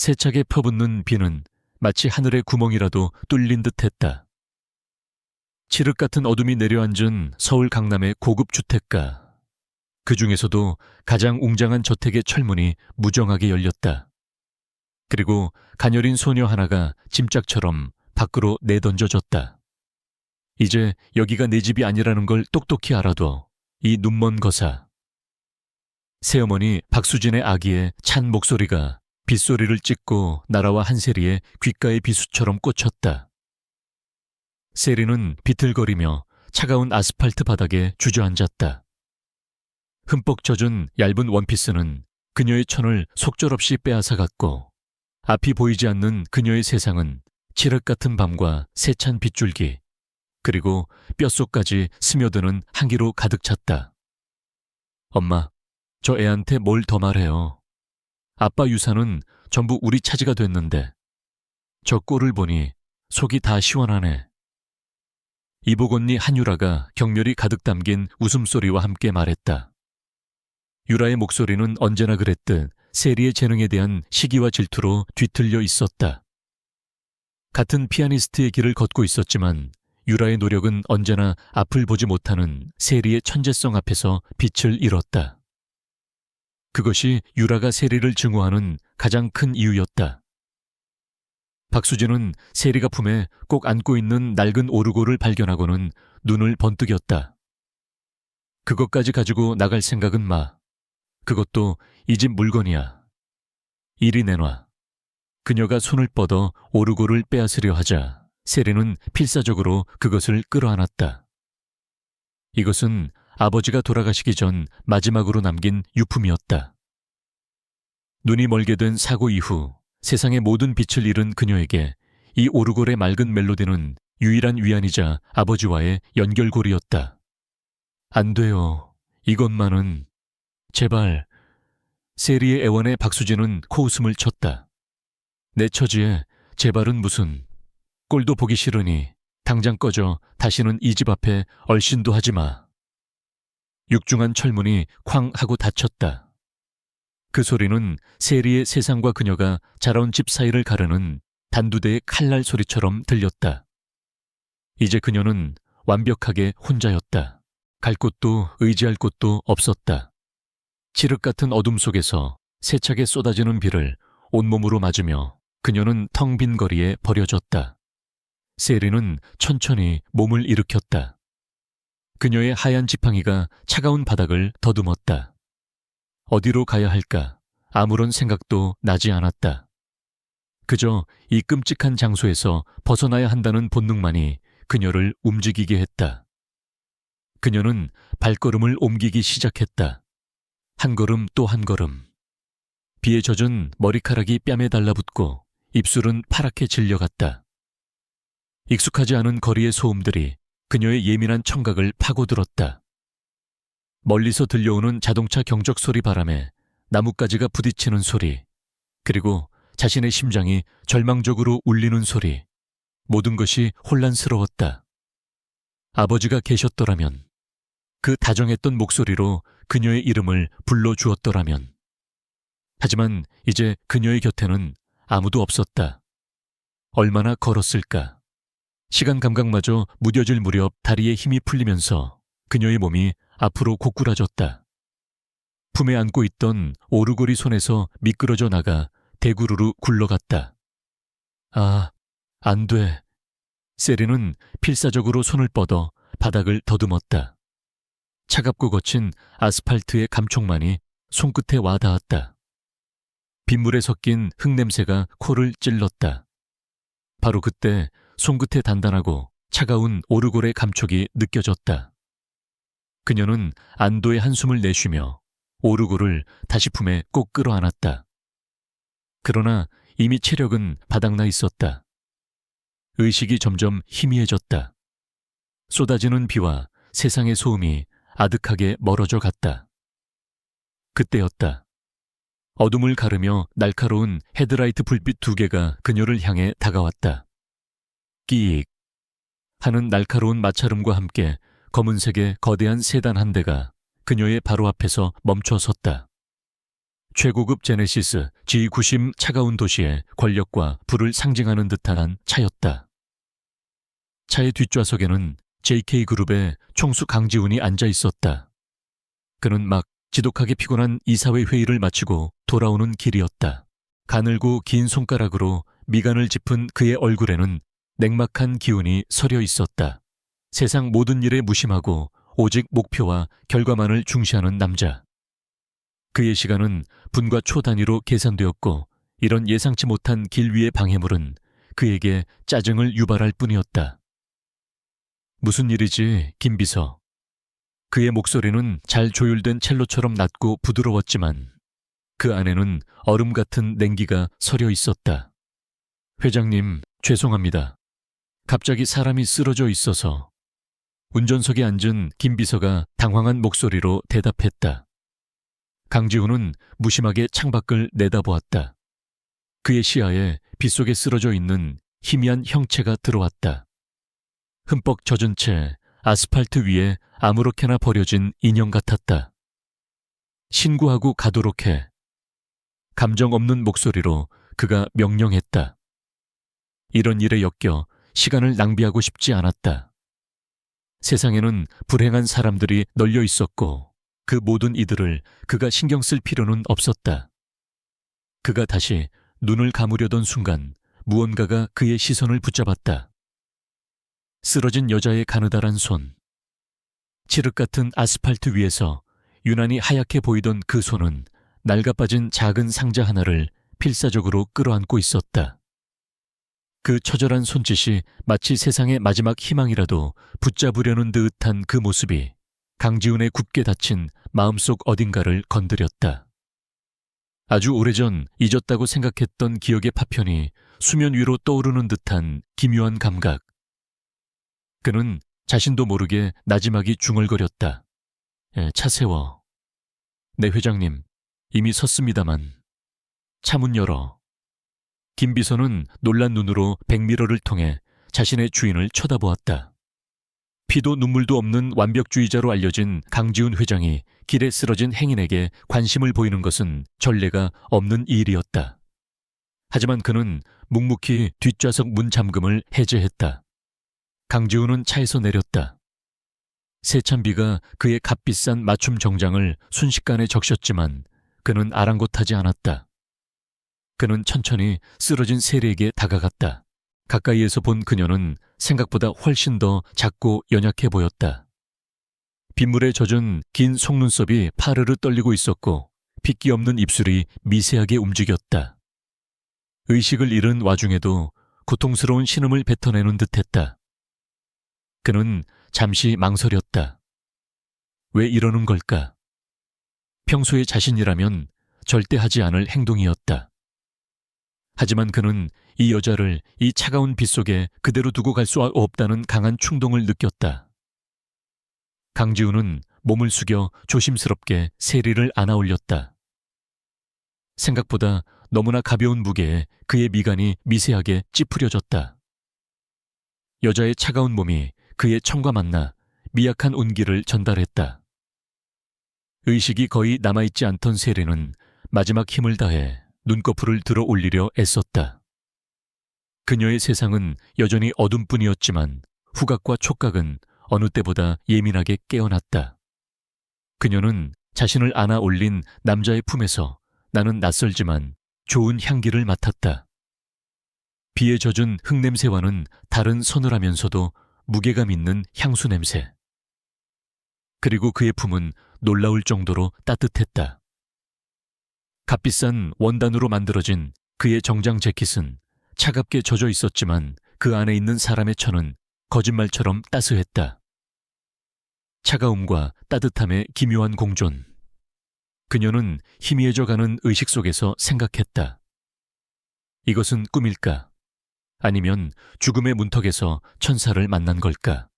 세차게 퍼붓는 비는 마치 하늘의 구멍이라도 뚫린 듯했다. 칠흑 같은 어둠이 내려앉은 서울 강남의 고급 주택가. 그 중에서도 가장 웅장한 저택의 철문이 무정하게 열렸다. 그리고 가녀린 소녀 하나가 짐짝처럼 밖으로 내던져졌다. 이제 여기가 내 집이 아니라는 걸 똑똑히 알아둬, 이 눈먼 거사. 새어머니 박수진의 아기의 찬 목소리가 빗소리를 찍고 나라와 한세리의 귓가의 비수처럼 꽂혔다. 세리는 비틀거리며 차가운 아스팔트 바닥에 주저앉았다. 흠뻑 젖은 얇은 원피스는 그녀의 천을 속절없이 빼앗아갔고, 앞이 보이지 않는 그녀의 세상은 칠흑 같은 밤과 세찬 빗줄기, 그리고 뼛속까지 스며드는 향기로 가득 찼다. 엄마, 저 애한테 뭘 더 말해요. 아빠 유산은 전부 우리 차지가 됐는데 저 꼴을 보니 속이 다 시원하네. 이복 언니 한유라가 격렬히 가득 담긴 웃음소리와 함께 말했다. 유라의 목소리는 언제나 그랬듯 세리의 재능에 대한 시기와 질투로 뒤틀려 있었다. 같은 피아니스트의 길을 걷고 있었지만 유라의 노력은 언제나 앞을 보지 못하는 세리의 천재성 앞에서 빛을 잃었다. 그것이 유라가 세리를 증오하는 가장 큰 이유였다. 박수진은 세리가 품에 꼭 안고 있는 낡은 오르골을 발견하고는 눈을 번뜩였다. 그것까지 가지고 나갈 생각은 마. 그것도 이 집 물건이야. 이리 내놔. 그녀가 손을 뻗어 오르골을 빼앗으려 하자 세리는 필사적으로 그것을 끌어안았다. 이것은 아버지가 돌아가시기 전 마지막으로 남긴 유품이었다. 눈이 멀게 된 사고 이후 세상의 모든 빛을 잃은 그녀에게 이 오르골의 맑은 멜로디는 유일한 위안이자 아버지와의 연결고리였다. 안 돼요. 이것만은. 제발. 세리의 애원에 박수진은 코웃음을 쳤다. 내 처지에 제발은 무슨. 꼴도 보기 싫으니 당장 꺼져 다시는 이 집 앞에 얼씬도 하지 마. 육중한 철문이 쾅 하고 닫혔다. 그 소리는 세리의 세상과 그녀가 자라온 집 사이를 가르는 단두대의 칼날 소리처럼 들렸다. 이제 그녀는 완벽하게 혼자였다. 갈 곳도 의지할 곳도 없었다. 칠흑 같은 어둠 속에서 세차게 쏟아지는 비를 온몸으로 맞으며 그녀는 텅 빈 거리에 버려졌다. 세리는 천천히 몸을 일으켰다. 그녀의 하얀 지팡이가 차가운 바닥을 더듬었다. 어디로 가야 할까? 아무런 생각도 나지 않았다. 그저 이 끔찍한 장소에서 벗어나야 한다는 본능만이 그녀를 움직이게 했다. 그녀는 발걸음을 옮기기 시작했다. 한 걸음 또 한 걸음. 비에 젖은 머리카락이 뺨에 달라붙고 입술은 파랗게 질려갔다. 익숙하지 않은 거리의 소음들이 그녀의 예민한 청각을 파고들었다. 멀리서 들려오는 자동차 경적 소리 바람에 나뭇가지가 부딪히는 소리, 그리고 자신의 심장이 절망적으로 울리는 소리, 모든 것이 혼란스러웠다. 아버지가 계셨더라면, 그 다정했던 목소리로 그녀의 이름을 불러주었더라면. 하지만 이제 그녀의 곁에는 아무도 없었다. 얼마나 걸었을까? 시간 감각마저 무뎌질 무렵 다리에 힘이 풀리면서 그녀의 몸이 앞으로 고꾸라졌다. 품에 안고 있던 오르골이 손에서 미끄러져 나가 대구르르 굴러갔다. 아, 안 돼. 세리는 필사적으로 손을 뻗어 바닥을 더듬었다. 차갑고 거친 아스팔트의 감촉만이 손끝에 와닿았다. 빗물에 섞인 흙냄새가 코를 찔렀다. 바로 그때 손끝에 단단하고 차가운 오르골의 감촉이 느껴졌다. 그녀는 안도의 한숨을 내쉬며 오르골을 다시 품에 꼭 끌어안았다. 그러나 이미 체력은 바닥나 있었다. 의식이 점점 희미해졌다. 쏟아지는 비와 세상의 소음이 아득하게 멀어져 갔다. 그때였다. 어둠을 가르며 날카로운 헤드라이트 불빛 2개가 그녀를 향해 다가왔다. 끼익 하는 날카로운 마찰음과 함께 검은색의 거대한 세단 한 대가 그녀의 바로 앞에서 멈춰 섰다. 최고급 제네시스 G90 차가운 도시의 권력과 부를 상징하는 듯한 차였다. 차의 뒷좌석에는 JK그룹의 총수 강지훈이 앉아 있었다. 그는 막 지독하게 피곤한 이사회 회의를 마치고 돌아오는 길이었다. 가늘고 긴 손가락으로 미간을 짚은 그의 얼굴에는 냉막한 기운이 서려 있었다. 세상 모든 일에 무심하고 오직 목표와 결과만을 중시하는 남자. 그의 시간은 분과 초 단위로 계산되었고 이런 예상치 못한 길 위의 방해물은 그에게 짜증을 유발할 뿐이었다. 무슨 일이지, 김 비서? 그의 목소리는 잘 조율된 첼로처럼 낮고 부드러웠지만 그 안에는 얼음 같은 냉기가 서려 있었다. 회장님, 죄송합니다. 갑자기 사람이 쓰러져 있어서. 운전석에 앉은 김 비서가 당황한 목소리로 대답했다. 강지훈은 무심하게 창밖을 내다보았다. 그의 시야에 빗속에 쓰러져 있는 희미한 형체가 들어왔다. 흠뻑 젖은 채 아스팔트 위에 아무렇게나 버려진 인형 같았다. 신고하고 가도록 해. 감정 없는 목소리로 그가 명령했다. 이런 일에 엮여 시간을 낭비하고 싶지 않았다. 세상에는 불행한 사람들이 널려 있었고 그 모든 이들을 그가 신경 쓸 필요는 없었다. 그가 다시 눈을 감으려던 순간 무언가가 그의 시선을 붙잡았다. 쓰러진 여자의 가느다란 손. 칠흑 같은 아스팔트 위에서 유난히 하얗게 보이던 그 손은 낡아빠진 작은 상자 하나를 필사적으로 끌어안고 있었다. 그 처절한 손짓이 마치 세상의 마지막 희망이라도 붙잡으려는 듯한 그 모습이 강지훈의 굳게 닫힌 마음속 어딘가를 건드렸다. 아주 오래전 잊었다고 생각했던 기억의 파편이 수면 위로 떠오르는 듯한 기묘한 감각. 그는 자신도 모르게 나지막이 중얼거렸다. 차 세워. 네, 회장님. 이미 섰습니다만. 차 문 열어. 김 비서는 놀란 눈으로 백미러를 통해 자신의 주인을 쳐다보았다. 피도 눈물도 없는 완벽주의자로 알려진 강지훈 회장이 길에 쓰러진 행인에게 관심을 보이는 것은 전례가 없는 일이었다. 하지만 그는 묵묵히 뒷좌석 문 잠금을 해제했다. 강지훈은 차에서 내렸다. 세찬 비가 그의 값비싼 맞춤 정장을 순식간에 적셨지만 그는 아랑곳하지 않았다. 그는 천천히 쓰러진 세리에게 다가갔다. 가까이에서 본 그녀는 생각보다 훨씬 더 작고 연약해 보였다. 빗물에 젖은 긴 속눈썹이 파르르 떨리고 있었고 핏기 없는 입술이 미세하게 움직였다. 의식을 잃은 와중에도 고통스러운 신음을 뱉어내는 듯했다. 그는 잠시 망설였다. 왜 이러는 걸까? 평소의 자신이라면 절대 하지 않을 행동이었다. 하지만 그는 이 여자를 이 차가운 빗속에 그대로 두고 갈 수 없다는 강한 충동을 느꼈다. 강지훈은 몸을 숙여 조심스럽게 세리를 안아 올렸다. 생각보다 너무나 가벼운 무게에 그의 미간이 미세하게 찌푸려졌다. 여자의 차가운 몸이 그의 청과 만나 미약한 온기를 전달했다. 의식이 거의 남아있지 않던 세리는 마지막 힘을 다해 눈꺼풀을 들어 올리려 애썼다. 그녀의 세상은 여전히 어둠뿐이었지만 후각과 촉각은 어느 때보다 예민하게 깨어났다. 그녀는 자신을 안아 올린 남자의 품에서 나는 낯설지만 좋은 향기를 맡았다. 비에 젖은 흙냄새와는 다른 서늘하면서도 무게감 있는 향수 냄새. 그리고 그의 품은 놀라울 정도로 따뜻했다. 값비싼 원단으로 만들어진 그의 정장 재킷은 차갑게 젖어 있었지만 그 안에 있는 사람의 천은 거짓말처럼 따스했다. 차가움과 따뜻함의 기묘한 공존. 그녀는 희미해져가는 의식 속에서 생각했다. 이것은 꿈일까? 아니면 죽음의 문턱에서 천사를 만난 걸까?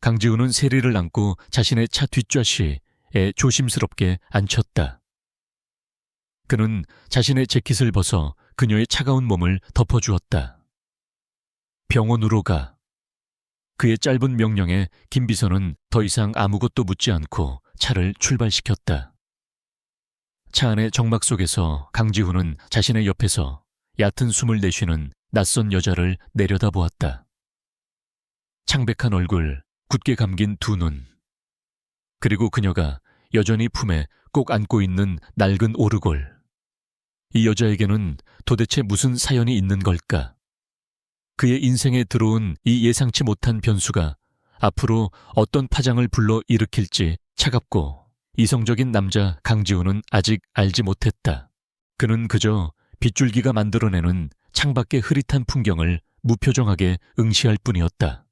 강지훈은 세리를 안고 자신의 차 뒷좌시에 조심스럽게 앉혔다. 그는 자신의 재킷을 벗어 그녀의 차가운 몸을 덮어주었다. 병원으로 가. 그의 짧은 명령에 김 비서는 더 이상 아무것도 묻지 않고 차를 출발시켰다. 차 안의 정막 속에서 강지훈은 자신의 옆에서 얕은 숨을 내쉬는 낯선 여자를 내려다보았다. 창백한 얼굴, 굳게 감긴 두 눈. 그리고 그녀가 여전히 품에 꼭 안고 있는 낡은 오르골. 이 여자에게는 도대체 무슨 사연이 있는 걸까? 그의 인생에 들어온 이 예상치 못한 변수가 앞으로 어떤 파장을 불러 일으킬지 차갑고 이성적인 남자 강지훈은 아직 알지 못했다. 그는 그저 빗줄기가 만들어내는 창밖의 흐릿한 풍경을 무표정하게 응시할 뿐이었다.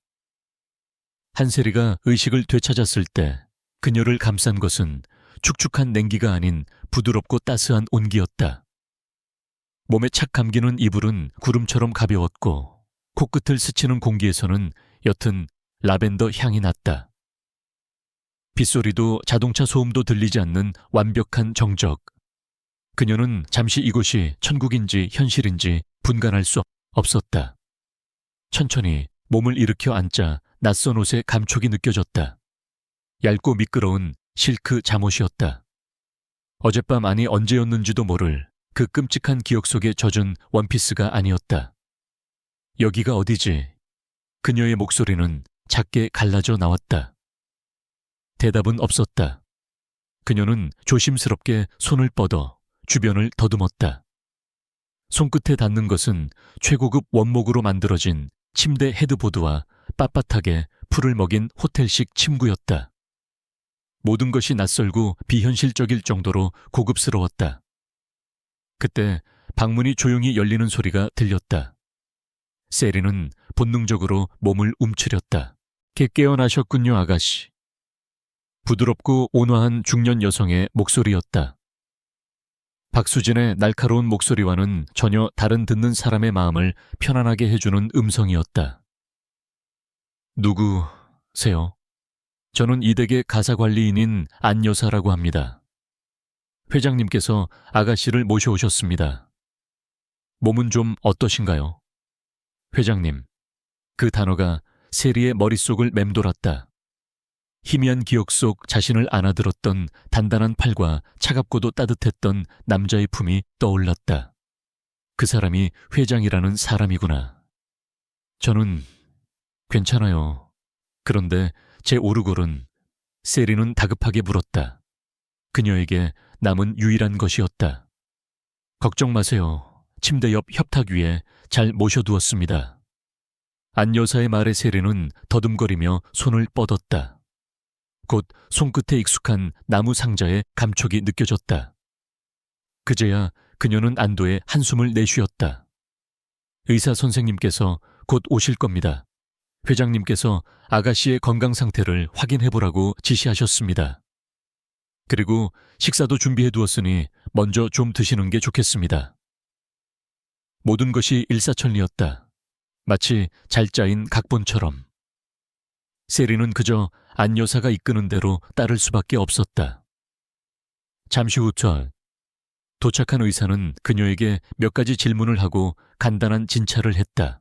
한세리가 의식을 되찾았을 때 그녀를 감싼 것은 축축한 냉기가 아닌 부드럽고 따스한 온기였다. 몸에 착 감기는 이불은 구름처럼 가벼웠고 코끝을 스치는 공기에서는 옅은 라벤더 향이 났다. 빗소리도 자동차 소음도 들리지 않는 완벽한 정적. 그녀는 잠시 이곳이 천국인지 현실인지 분간할 수 없었다. 천천히 몸을 일으켜 앉자 낯선 옷에 감촉이 느껴졌다. 얇고 미끄러운 실크 잠옷이었다. 어젯밤 아니 언제였는지도 모를 그 끔찍한 기억 속에 젖은 원피스가 아니었다. 여기가 어디지? 그녀의 목소리는 작게 갈라져 나왔다. 대답은 없었다. 그녀는 조심스럽게 손을 뻗어 주변을 더듬었다. 손끝에 닿는 것은 최고급 원목으로 만들어진 침대 헤드보드와 빳빳하게 풀을 먹인 호텔식 침구였다. 모든 것이 낯설고 비현실적일 정도로 고급스러웠다. 그때 방문이 조용히 열리는 소리가 들렸다. 세리는 본능적으로 몸을 움츠렸다. 깨어나셨군요, 아가씨. 부드럽고 온화한 중년 여성의 목소리였다. 박수진의 날카로운 목소리와는 전혀 다른 듣는 사람의 마음을 편안하게 해주는 음성이었다. 누구세요? 저는 이 댁의 가사관리인인 안 여사라고 합니다. 회장님께서 아가씨를 모셔오셨습니다. 몸은 좀 어떠신가요? 회장님. 그 단어가 세리의 머릿속을 맴돌았다. 희미한 기억 속 자신을 안아들었던 단단한 팔과 차갑고도 따뜻했던 남자의 품이 떠올랐다. 그 사람이 회장이라는 사람이구나. 저는 괜찮아요. 그런데 제 오르골은 세리는 다급하게 물었다. 그녀에게 남은 유일한 것이었다. 걱정 마세요. 침대 옆 협탁 위에 잘 모셔두었습니다. 안 여사의 말에 세리는 더듬거리며 손을 뻗었다. 곧 손끝에 익숙한 나무 상자의 감촉이 느껴졌다. 그제야 그녀는 안도의 한숨을 내쉬었다. 의사 선생님께서 곧 오실 겁니다. 회장님께서 아가씨의 건강 상태를 확인해보라고 지시하셨습니다. 그리고 식사도 준비해두었으니 먼저 좀 드시는 게 좋겠습니다. 모든 것이 일사천리였다. 마치 잘 짜인 각본처럼. 세리는 그저 안 여사가 이끄는 대로 따를 수밖에 없었다. 잠시 후 도착한 의사는 그녀에게 몇 가지 질문을 하고 간단한 진찰을 했다.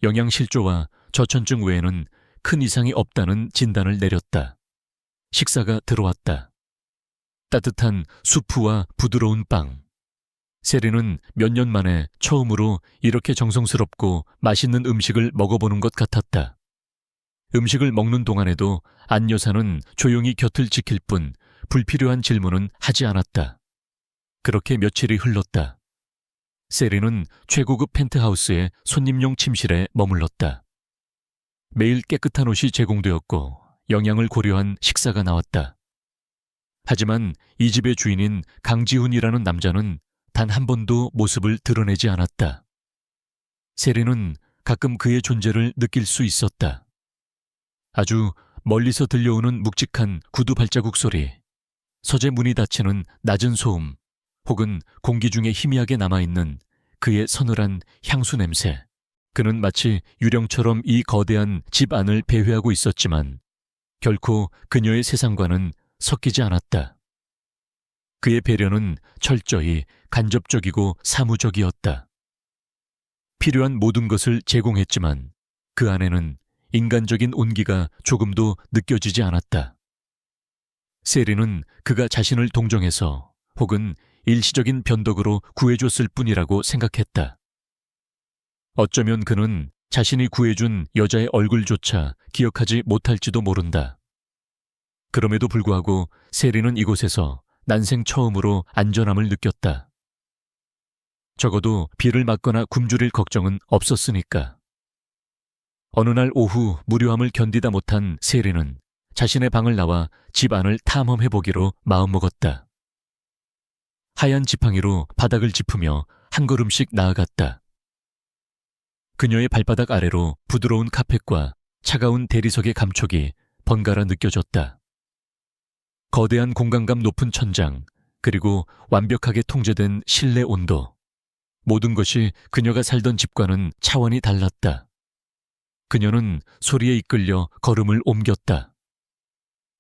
영양실조와 저천증 외에는 큰 이상이 없다는 진단을 내렸다. 식사가 들어왔다. 따뜻한 수프와 부드러운 빵. 세리는 몇 년 만에 처음으로 이렇게 정성스럽고 맛있는 음식을 먹어보는 것 같았다. 음식을 먹는 동안에도 안 여사는 조용히 곁을 지킬 뿐 불필요한 질문은 하지 않았다. 그렇게 며칠이 흘렀다. 세리는 최고급 펜트하우스의 손님용 침실에 머물렀다. 매일 깨끗한 옷이 제공되었고 영양을 고려한 식사가 나왔다. 하지만 이 집의 주인인 강지훈이라는 남자는 단 한 번도 모습을 드러내지 않았다. 세리는 가끔 그의 존재를 느낄 수 있었다. 아주 멀리서 들려오는 묵직한 구두 발자국 소리, 서재 문이 닫히는 낮은 소음, 혹은 공기 중에 희미하게 남아있는 그의 서늘한 향수 냄새. 그는 마치 유령처럼 이 거대한 집 안을 배회하고 있었지만 결코 그녀의 세상과는 섞이지 않았다. 그의 배려는 철저히 간접적이고 사무적이었다. 필요한 모든 것을 제공했지만 그 안에는 인간적인 온기가 조금도 느껴지지 않았다. 세리는 그가 자신을 동정해서 혹은 일시적인 변덕으로 구해줬을 뿐이라고 생각했다. 어쩌면 그는 자신이 구해준 여자의 얼굴조차 기억하지 못할지도 모른다. 그럼에도 불구하고 세리는 이곳에서 난생 처음으로 안전함을 느꼈다. 적어도 비를 맞거나 굶주릴 걱정은 없었으니까. 어느 날 오후 무료함을 견디다 못한 세리는 자신의 방을 나와 집 안을 탐험해보기로 마음먹었다. 하얀 지팡이로 바닥을 짚으며 한 걸음씩 나아갔다. 그녀의 발바닥 아래로 부드러운 카펫과 차가운 대리석의 감촉이 번갈아 느껴졌다. 거대한 공간감 높은 천장, 그리고 완벽하게 통제된 실내 온도. 모든 것이 그녀가 살던 집과는 차원이 달랐다. 그녀는 소리에 이끌려 걸음을 옮겼다.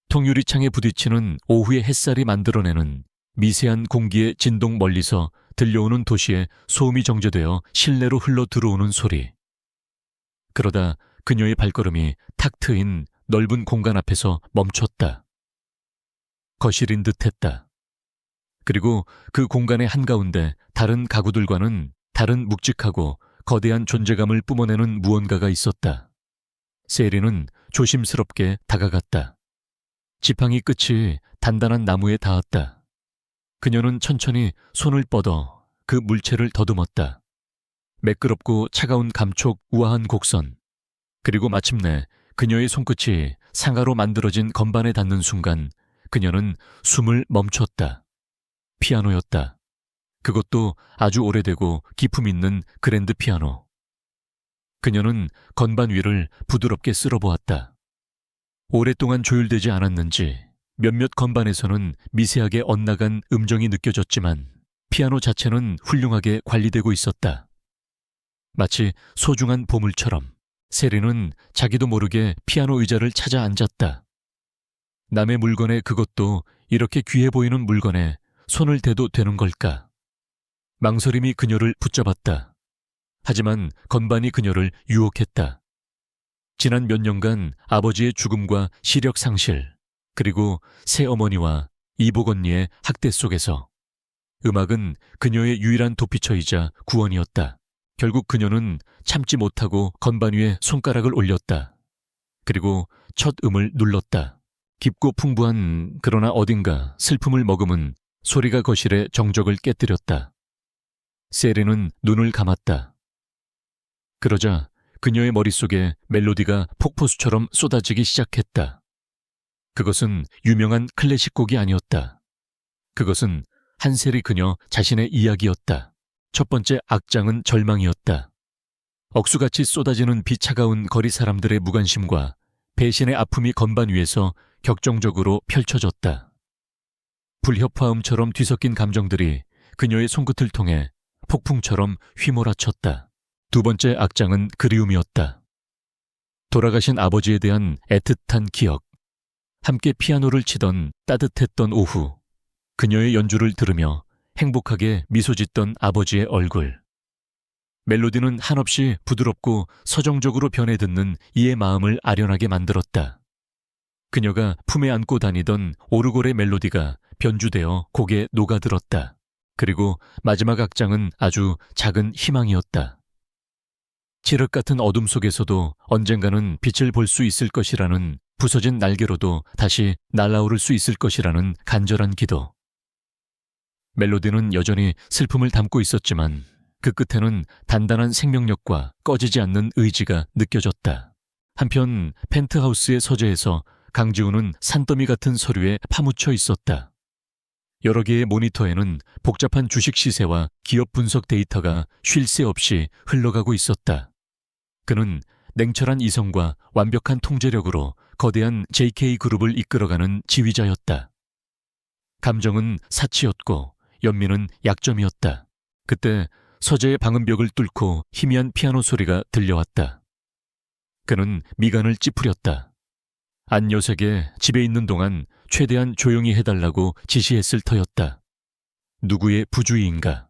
통유리창에 부딪히는 오후의 햇살이 만들어내는 미세한 공기의 진동, 멀리서 들려오는 도시의 소음이 정제되어 실내로 흘러 들어오는 소리. 그러다 그녀의 발걸음이 탁 트인 넓은 공간 앞에서 멈췄다. 거실인 듯했다. 그리고 그 공간의 한가운데 다른 가구들과는 다른 묵직하고 거대한 존재감을 뿜어내는 무언가가 있었다. 세리는 조심스럽게 다가갔다. 지팡이 끝이 단단한 나무에 닿았다. 그녀는 천천히 손을 뻗어 그 물체를 더듬었다. 매끄럽고 차가운 감촉, 우아한 곡선. 그리고 마침내 그녀의 손끝이 상아로 만들어진 건반에 닿는 순간 그녀는 숨을 멈췄다. 피아노였다. 그것도 아주 오래되고 기품 있는 그랜드 피아노. 그녀는 건반 위를 부드럽게 쓸어보았다. 오랫동안 조율되지 않았는지 몇몇 건반에서는 미세하게 엇나간 음정이 느껴졌지만 피아노 자체는 훌륭하게 관리되고 있었다. 마치 소중한 보물처럼 세리는 자기도 모르게 피아노 의자를 찾아 앉았다. 남의 물건에, 그것도 이렇게 귀해 보이는 물건에 손을 대도 되는 걸까? 망설임이 그녀를 붙잡았다. 하지만 건반이 그녀를 유혹했다. 지난 몇 년간 아버지의 죽음과 시력 상실, 그리고 새어머니와 이복 언니의 학대 속에서 음악은 그녀의 유일한 도피처이자 구원이었다. 결국 그녀는 참지 못하고 건반 위에 손가락을 올렸다. 그리고 첫 음을 눌렀다. 깊고 풍부한, 그러나 어딘가 슬픔을 머금은 소리가 거실의 정적을 깨뜨렸다. 세리는 눈을 감았다. 그러자 그녀의 머릿속에 멜로디가 폭포수처럼 쏟아지기 시작했다. 그것은 유명한 클래식 곡이 아니었다. 그것은 한세리 그녀 자신의 이야기였다. 첫 번째 악장은 절망이었다. 억수같이 쏟아지는 비차가운 거리 사람들의 무관심과 배신의 아픔이 건반 위에서 격정적으로 펼쳐졌다. 불협화음처럼 뒤섞인 감정들이 그녀의 손끝을 통해 폭풍처럼 휘몰아쳤다. 두 번째 악장은 그리움이었다. 돌아가신 아버지에 대한 애틋한 기억, 함께 피아노를 치던 따뜻했던 오후, 그녀의 연주를 들으며 행복하게 미소 짓던 아버지의 얼굴. 멜로디는 한없이 부드럽고 서정적으로 변해듣는 이의 마음을 아련하게 만들었다. 그녀가 품에 안고 다니던 오르골의 멜로디가 변주되어 곡에 녹아들었다. 그리고 마지막 악장은 아주 작은 희망이었다. 칠흑 같은 어둠 속에서도 언젠가는 빛을 볼 수 있을 것이라는, 부서진 날개로도 다시 날아오를 수 있을 것이라는 간절한 기도. 멜로디는 여전히 슬픔을 담고 있었지만 그 끝에는 단단한 생명력과 꺼지지 않는 의지가 느껴졌다. 한편 펜트하우스의 서재에서 강지우는 산더미 같은 서류에 파묻혀 있었다. 여러 개의 모니터에는 복잡한 주식 시세와 기업 분석 데이터가 쉴 새 없이 흘러가고 있었다. 그는 냉철한 이성과 완벽한 통제력으로 거대한 JK 그룹을 이끌어가는 지휘자였다. 감정은 사치였고 연민은 약점이었다. 그때 서재의 방음벽을 뚫고 희미한 피아노 소리가 들려왔다. 그는 미간을 찌푸렸다. 안여색에 집에 있는 동안 최대한 조용히 해달라고 지시했을 터였다. 누구의 부주의인가?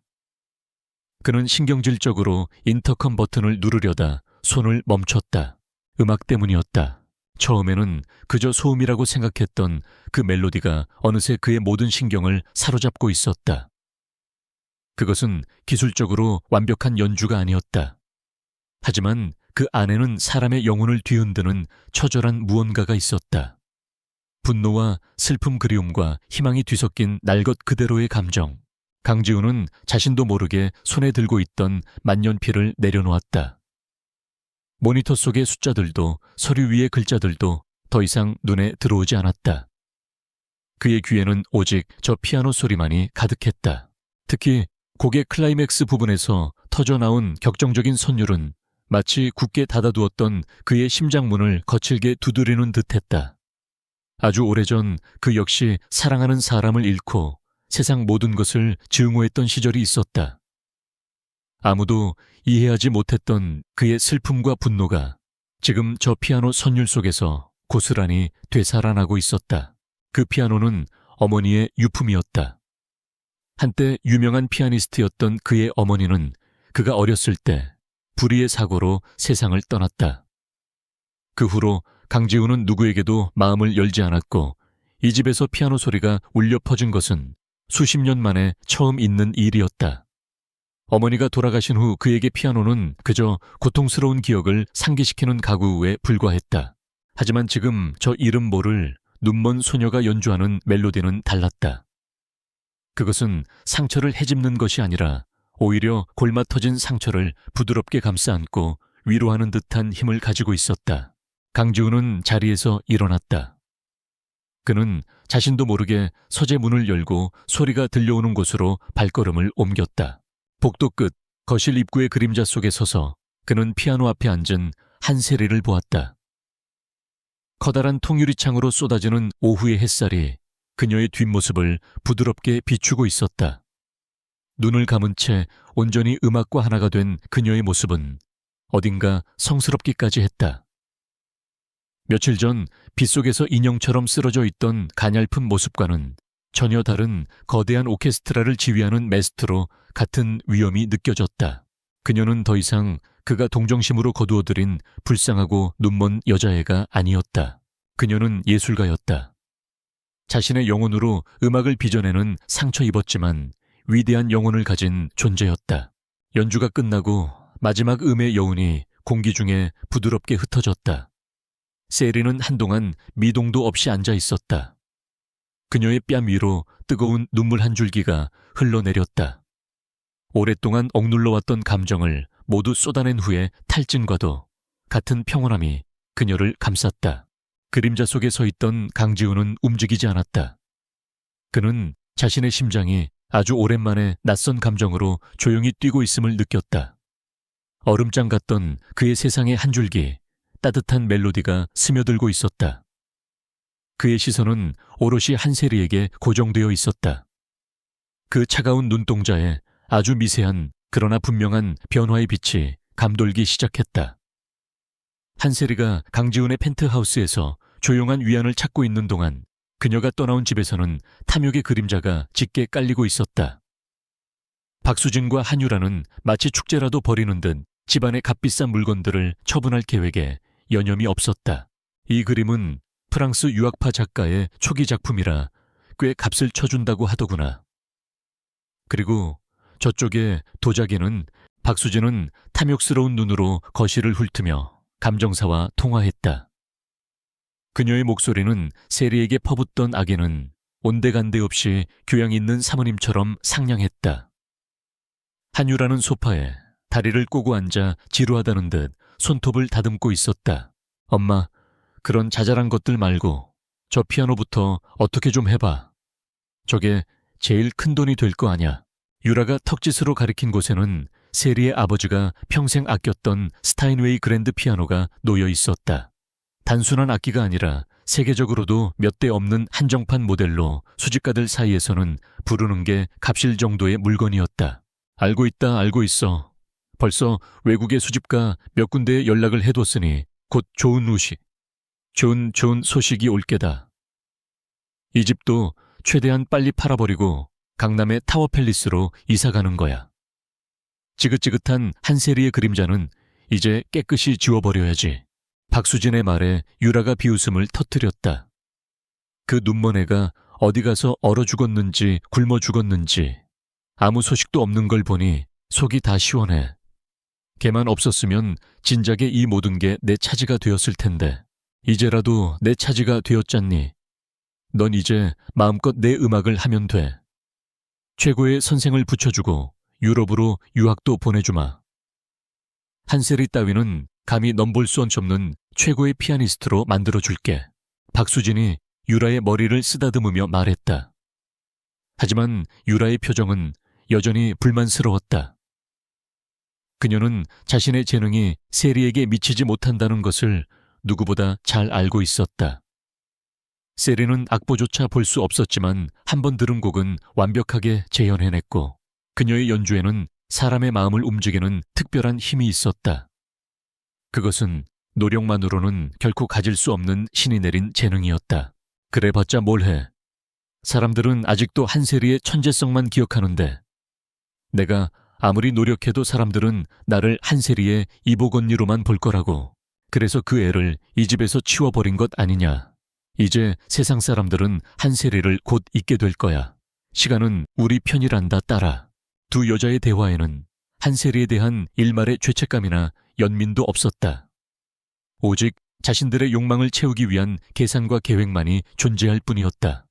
그는 신경질적으로 인터컴 버튼을 누르려다 손을 멈췄다. 음악 때문이었다. 처음에는 그저 소음이라고 생각했던 그 멜로디가 어느새 그의 모든 신경을 사로잡고 있었다. 그것은 기술적으로 완벽한 연주가 아니었다. 하지만 그 안에는 사람의 영혼을 뒤흔드는 처절한 무언가가 있었다. 분노와 슬픔, 그리움과 희망이 뒤섞인 날 것 그대로의 감정. 강지훈은 자신도 모르게 손에 들고 있던 만년필을 내려놓았다. 모니터 속의 숫자들도 서류 위의 글자들도 더 이상 눈에 들어오지 않았다. 그의 귀에는 오직 저 피아노 소리만이 가득했다. 특히 곡의 클라이맥스 부분에서 터져나온 격정적인 선율은 마치 굳게 닫아두었던 그의 심장문을 거칠게 두드리는 듯했다. 아주 오래전 그 역시 사랑하는 사람을 잃고 세상 모든 것을 증오했던 시절이 있었다. 아무도 이해하지 못했던 그의 슬픔과 분노가 지금 저 피아노 선율 속에서 고스란히 되살아나고 있었다. 그 피아노는 어머니의 유품이었다. 한때 유명한 피아니스트였던 그의 어머니는 그가 어렸을 때 불의의 사고로 세상을 떠났다. 그 후로 강지훈은 누구에게도 마음을 열지 않았고 이 집에서 피아노 소리가 울려 퍼진 것은 수십 년 만에 처음 있는 일이었다. 어머니가 돌아가신 후 그에게 피아노는 그저 고통스러운 기억을 상기시키는 가구에 불과했다. 하지만 지금 저 이름 모를 눈먼 소녀가 연주하는 멜로디는 달랐다. 그것은 상처를 헤집는 것이 아니라 오히려 골마 터진 상처를 부드럽게 감싸 안고 위로하는 듯한 힘을 가지고 있었다. 강지훈은 자리에서 일어났다. 그는 자신도 모르게 서재 문을 열고 소리가 들려오는 곳으로 발걸음을 옮겼다. 복도 끝 거실 입구의 그림자 속에 서서 그는 피아노 앞에 앉은 한세리를 보았다. 커다란 통유리창으로 쏟아지는 오후의 햇살이 그녀의 뒷모습을 부드럽게 비추고 있었다. 눈을 감은 채 온전히 음악과 하나가 된 그녀의 모습은 어딘가 성스럽기까지 했다. 며칠 전 빗속에서 인형처럼 쓰러져 있던 가냘픈 모습과는 전혀 다른 거대한 오케스트라를 지휘하는 메스트로 같은 위엄이 느껴졌다. 그녀는 더 이상 그가 동정심으로 거두어들인 불쌍하고 눈먼 여자애가 아니었다. 그녀는 예술가였다. 자신의 영혼으로 음악을 빚어내는 상처 입었지만 위대한 영혼을 가진 존재였다. 연주가 끝나고 마지막 음의 여운이 공기 중에 부드럽게 흩어졌다. 세리는 한동안 미동도 없이 앉아 있었다. 그녀의 뺨 위로 뜨거운 눈물 한 줄기가 흘러내렸다. 오랫동안 억눌러왔던 감정을 모두 쏟아낸 후에 탈진과도 같은 평온함이 그녀를 감쌌다. 그림자 속에 서 있던 강지훈은 움직이지 않았다. 그는 자신의 심장이 아주 오랜만에 낯선 감정으로 조용히 뛰고 있음을 느꼈다. 얼음장 같던 그의 세상의 한 줄기, 따뜻한 멜로디가 스며들고 있었다. 그의 시선은 오롯이 한세리에게 고정되어 있었다. 그 차가운 눈동자에 아주 미세한 그러나 분명한 변화의 빛이 감돌기 시작했다. 한세리가 강지훈의 펜트하우스에서 조용한 위안을 찾고 있는 동안 그녀가 떠나온 집에서는 탐욕의 그림자가 짙게 깔리고 있었다. 박수진과 한유라는 마치 축제라도 벌이는 듯 집안의 값비싼 물건들을 처분할 계획에 여념이 없었다. 이 그림은 프랑스 유학파 작가의 초기 작품이라 꽤 값을 쳐준다고 하더구나. 그리고 저쪽에 도자기는 박수진은 탐욕스러운 눈으로 거실을 훑으며 감정사와 통화했다. 그녀의 목소리는 세리에게 퍼붓던 악에는 온데간데 없이 교양 있는 사모님처럼 상냥했다. 한유라는 소파에 다리를 꼬고 앉아 지루하다는 듯 손톱을 다듬고 있었다. 엄마, 그런 자잘한 것들 말고 저 피아노부터 어떻게 좀 해봐. 저게 제일 큰 돈이 될 거 아냐. 유라가 턱짓으로 가리킨 곳에는 세리의 아버지가 평생 아꼈던 스타인웨이 그랜드 피아노가 놓여 있었다. 단순한 악기가 아니라 세계적으로도 몇 대 없는 한정판 모델로 수집가들 사이에서는 부르는 게 값일 정도의 물건이었다. 알고 있다, 알고 있어. 벌써 외국의 수집가 몇 군데에 연락을 해뒀으니 곧 좋은 소식이 올 게다. 이 집도 최대한 빨리 팔아버리고 강남의 타워팰리스로 이사가는 거야. 지긋지긋한 한세리의 그림자는 이제 깨끗이 지워버려야지. 박수진의 말에 유라가 비웃음을 터뜨렸다. 그 눈먼 애가 어디 가서 얼어 죽었는지 굶어 죽었는지 아무 소식도 없는 걸 보니 속이 다 시원해. 걔만 없었으면 진작에 이 모든 게 내 차지가 되었을 텐데 이제라도 내 차지가 되었잖니. 넌 이제 마음껏 내 음악을 하면 돼. 최고의 선생을 붙여주고 유럽으로 유학도 보내주마. 한세리 따위는 감히 넘볼 수 없는 최고의 피아니스트로 만들어줄게. 박수진이 유라의 머리를 쓰다듬으며 말했다. 하지만 유라의 표정은 여전히 불만스러웠다. 그녀는 자신의 재능이 세리에게 미치지 못한다는 것을 누구보다 잘 알고 있었다. 세리는 악보조차 볼 수 없었지만 한 번 들은 곡은 완벽하게 재현해냈고 그녀의 연주에는 사람의 마음을 움직이는 특별한 힘이 있었다. 그것은 노력만으로는 결코 가질 수 없는 신이 내린 재능이었다. 그래봤자 뭘 해. 사람들은 아직도 한세리의 천재성만 기억하는데 내가 아무리 노력해도 사람들은 나를 한세리의 이복 언니로만 볼 거라고. 그래서 그 애를 이 집에서 치워버린 것 아니냐. 이제 세상 사람들은 한세리를 곧 잊게 될 거야. 시간은 우리 편이란다 딸아. 두 여자의 대화에는 한세리에 대한 일말의 죄책감이나 연민도 없었다. 오직 자신들의 욕망을 채우기 위한 계산과 계획만이 존재할 뿐이었다.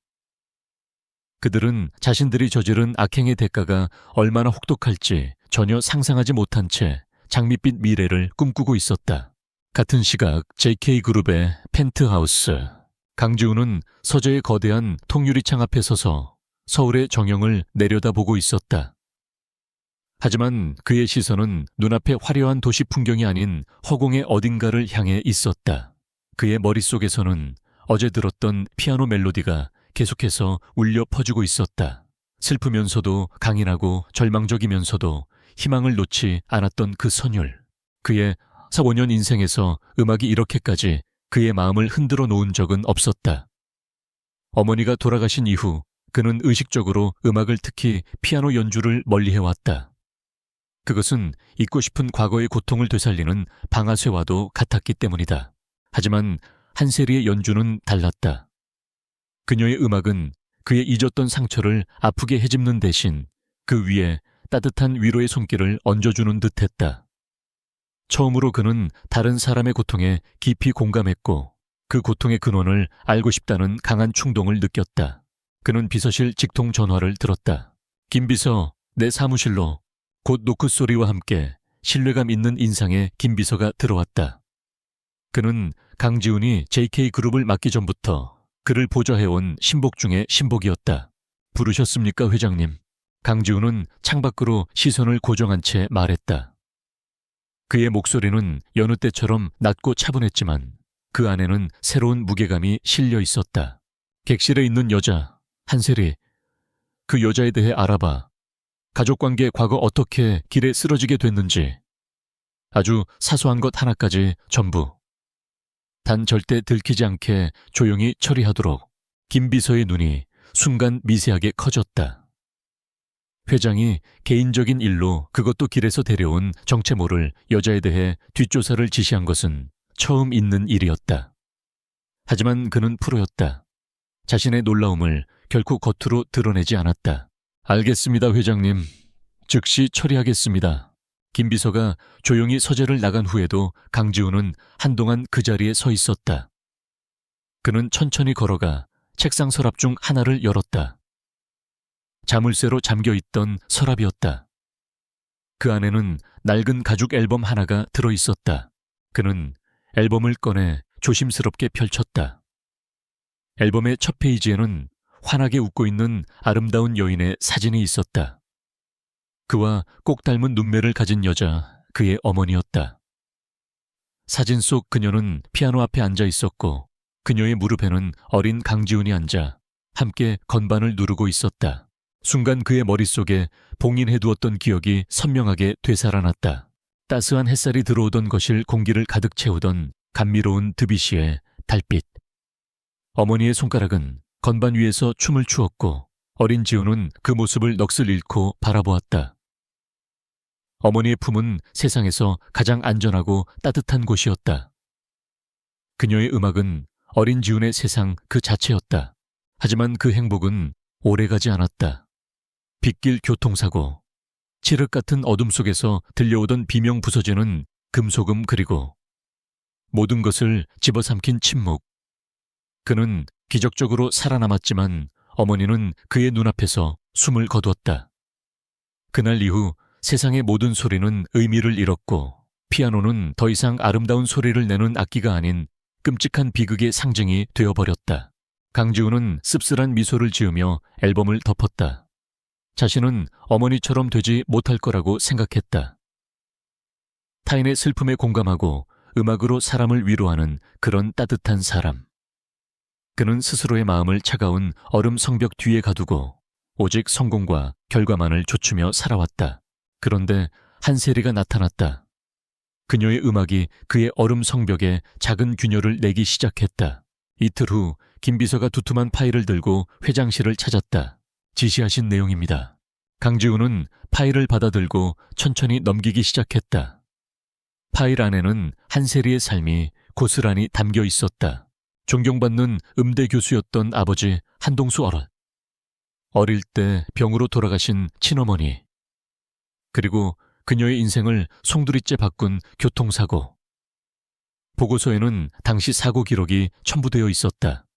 그들은 자신들이 저지른 악행의 대가가 얼마나 혹독할지 전혀 상상하지 못한 채 장밋빛 미래를 꿈꾸고 있었다. 같은 시각 JK그룹의 펜트하우스. 강지우는 서재의 거대한 통유리창 앞에 서서 서울의 정형을 내려다보고 있었다. 하지만 그의 시선은 눈앞의 화려한 도시 풍경이 아닌 허공의 어딘가를 향해 있었다. 그의 머릿속에서는 어제 들었던 피아노 멜로디가 계속해서 울려 퍼지고 있었다. 슬프면서도 강인하고 절망적이면서도 희망을 놓지 않았던 그 선율. 그의 4, 5년 인생에서 음악이 이렇게까지 그의 마음을 흔들어 놓은 적은 없었다. 어머니가 돌아가신 이후 그는 의식적으로 음악을, 특히 피아노 연주를 멀리해왔다. 그것은 잊고 싶은 과거의 고통을 되살리는 방아쇠와도 같았기 때문이다. 하지만 한세리의 연주는 달랐다. 그녀의 음악은 그의 잊었던 상처를 아프게 헤집는 대신 그 위에 따뜻한 위로의 손길을 얹어주는 듯했다. 처음으로 그는 다른 사람의 고통에 깊이 공감했고 그 고통의 근원을 알고 싶다는 강한 충동을 느꼈다. 그는 비서실 직통 전화를 들었다. 김 비서, 내 사무실로. 곧 노크 소리와 함께 신뢰감 있는 인상의 김 비서가 들어왔다. 그는 강지훈이 JK그룹을 맡기 전부터 그를 보좌해온 신복 중의 신복이었다. 부르셨습니까, 회장님? 강지훈은 창밖으로 시선을 고정한 채 말했다. 그의 목소리는 여느 때처럼 낮고 차분했지만 그 안에는 새로운 무게감이 실려 있었다. 객실에 있는 여자, 한세리. 그 여자에 대해 알아봐. 가족관계 과거 어떻게 길에 쓰러지게 됐는지. 아주 사소한 것 하나까지 전부. 단 절대 들키지 않게 조용히 처리하도록. 김 비서의 눈이 순간 미세하게 커졌다. 회장이 개인적인 일로, 그것도 길에서 데려온 정체모를 여자에 대해 뒷조사를 지시한 것은 처음 있는 일이었다. 하지만 그는 프로였다. 자신의 놀라움을 결코 겉으로 드러내지 않았다. 알겠습니다, 회장님. 즉시 처리하겠습니다. 김 비서가 조용히 서재를 나간 후에도 강지훈은 한동안 그 자리에 서 있었다. 그는 천천히 걸어가 책상 서랍 중 하나를 열었다. 자물쇠로 잠겨있던 서랍이었다. 그 안에는 낡은 가죽 앨범 하나가 들어있었다. 그는 앨범을 꺼내 조심스럽게 펼쳤다. 앨범의 첫 페이지에는 환하게 웃고 있는 아름다운 여인의 사진이 있었다. 그와 꼭 닮은 눈매를 가진 여자, 그의 어머니였다. 사진 속 그녀는 피아노 앞에 앉아 있었고 그녀의 무릎에는 어린 강지훈이 앉아 함께 건반을 누르고 있었다. 순간 그의 머릿속에 봉인해두었던 기억이 선명하게 되살아났다. 따스한 햇살이 들어오던 거실 공기를 가득 채우던 감미로운 드뷔시의 달빛. 어머니의 손가락은 건반 위에서 춤을 추었고 어린 지훈은 그 모습을 넋을 잃고 바라보았다. 어머니의 품은 세상에서 가장 안전하고 따뜻한 곳이었다. 그녀의 음악은 어린 지훈의 세상 그 자체였다. 하지만 그 행복은 오래가지 않았다. 빗길 교통사고, 칠흑 같은 어둠 속에서 들려오던 비명 부서지는 금소금 그리고 모든 것을 집어삼킨 침묵. 그는 기적적으로 살아남았지만 어머니는 그의 눈앞에서 숨을 거두었다. 그날 이후 세상의 모든 소리는 의미를 잃었고 피아노는 더 이상 아름다운 소리를 내는 악기가 아닌 끔찍한 비극의 상징이 되어버렸다. 강지훈은 씁쓸한 미소를 지으며 앨범을 덮었다. 자신은 어머니처럼 되지 못할 거라고 생각했다. 타인의 슬픔에 공감하고 음악으로 사람을 위로하는 그런 따뜻한 사람. 그는 스스로의 마음을 차가운 얼음 성벽 뒤에 가두고 오직 성공과 결과만을 좇으며 살아왔다. 그런데 한세리가 나타났다. 그녀의 음악이 그의 얼음 성벽에 작은 균열을 내기 시작했다. 이틀 후 김비서가 두툼한 파일을 들고 회장실을 찾았다. 지시하신 내용입니다. 강지훈은 파일을 받아들고 천천히 넘기기 시작했다. 파일 안에는 한세리의 삶이 고스란히 담겨 있었다. 존경받는 음대 교수였던 아버지 한동수 어른, 어릴 때 병으로 돌아가신 친어머니, 그리고 그녀의 인생을 송두리째 바꾼 교통사고. 보고서에는 당시 사고 기록이 첨부되어 있었다.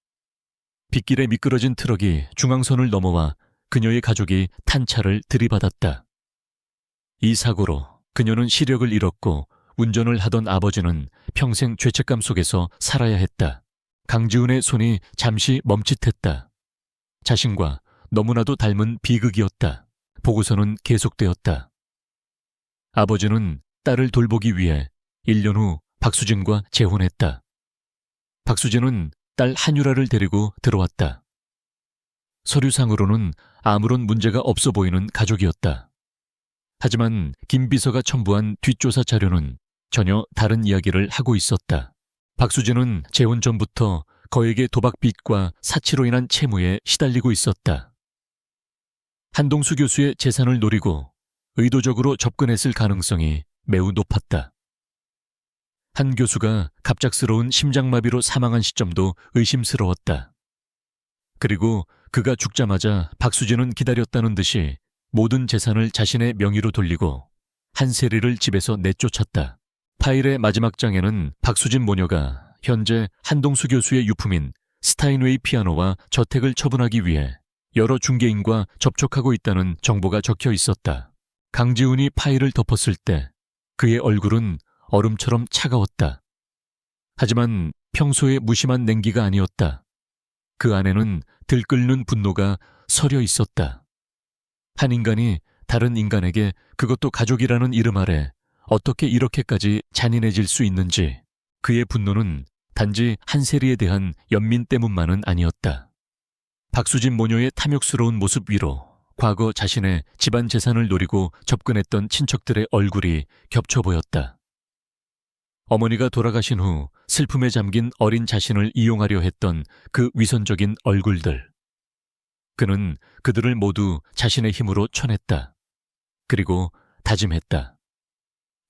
빗길에 미끄러진 트럭이 중앙선을 넘어와 그녀의 가족이 탄 차를 들이받았다. 이 사고로 그녀는 시력을 잃었고 운전을 하던 아버지는 평생 죄책감 속에서 살아야 했다. 강지훈의 손이 잠시 멈칫했다. 자신과 너무나도 닮은 비극이었다. 보고서는 계속되었다. 아버지는 딸을 돌보기 위해 1년 후 박수진과 재혼했다. 박수진은 딸 한유라를 데리고 들어왔다. 서류상으로는 아무런 문제가 없어 보이는 가족이었다. 하지만 김 비서가 첨부한 뒷조사 자료는 전혀 다른 이야기를 하고 있었다. 박수진은 재혼 전부터 거액의 도박 빚과 사치로 인한 채무에 시달리고 있었다. 한동수 교수의 재산을 노리고 의도적으로 접근했을 가능성이 매우 높았다. 한 교수가 갑작스러운 심장마비로 사망한 시점도 의심스러웠다. 그리고 그가 죽자마자 박수진은 기다렸다는 듯이 모든 재산을 자신의 명의로 돌리고 한세리를 집에서 내쫓았다. 파일의 마지막 장에는 박수진 모녀가 현재 한동수 교수의 유품인 스타인웨이 피아노와 저택을 처분하기 위해 여러 중개인과 접촉하고 있다는 정보가 적혀 있었다. 강지훈이 파일을 덮었을 때 그의 얼굴은 얼음처럼 차가웠다. 하지만 평소의 무심한 냉기가 아니었다. 그 안에는 들끓는 분노가 서려 있었다. 한 인간이 다른 인간에게, 그것도 가족이라는 이름 아래 어떻게 이렇게까지 잔인해질 수 있는지. 그의 분노는 단지 한세리에 대한 연민 때문만은 아니었다. 박수진 모녀의 탐욕스러운 모습 위로 과거 자신의 집안 재산을 노리고 접근했던 친척들의 얼굴이 겹쳐 보였다. 어머니가 돌아가신 후 슬픔에 잠긴 어린 자신을 이용하려 했던 그 위선적인 얼굴들. 그는 그들을 모두 자신의 힘으로 쳐냈다. 그리고 다짐했다.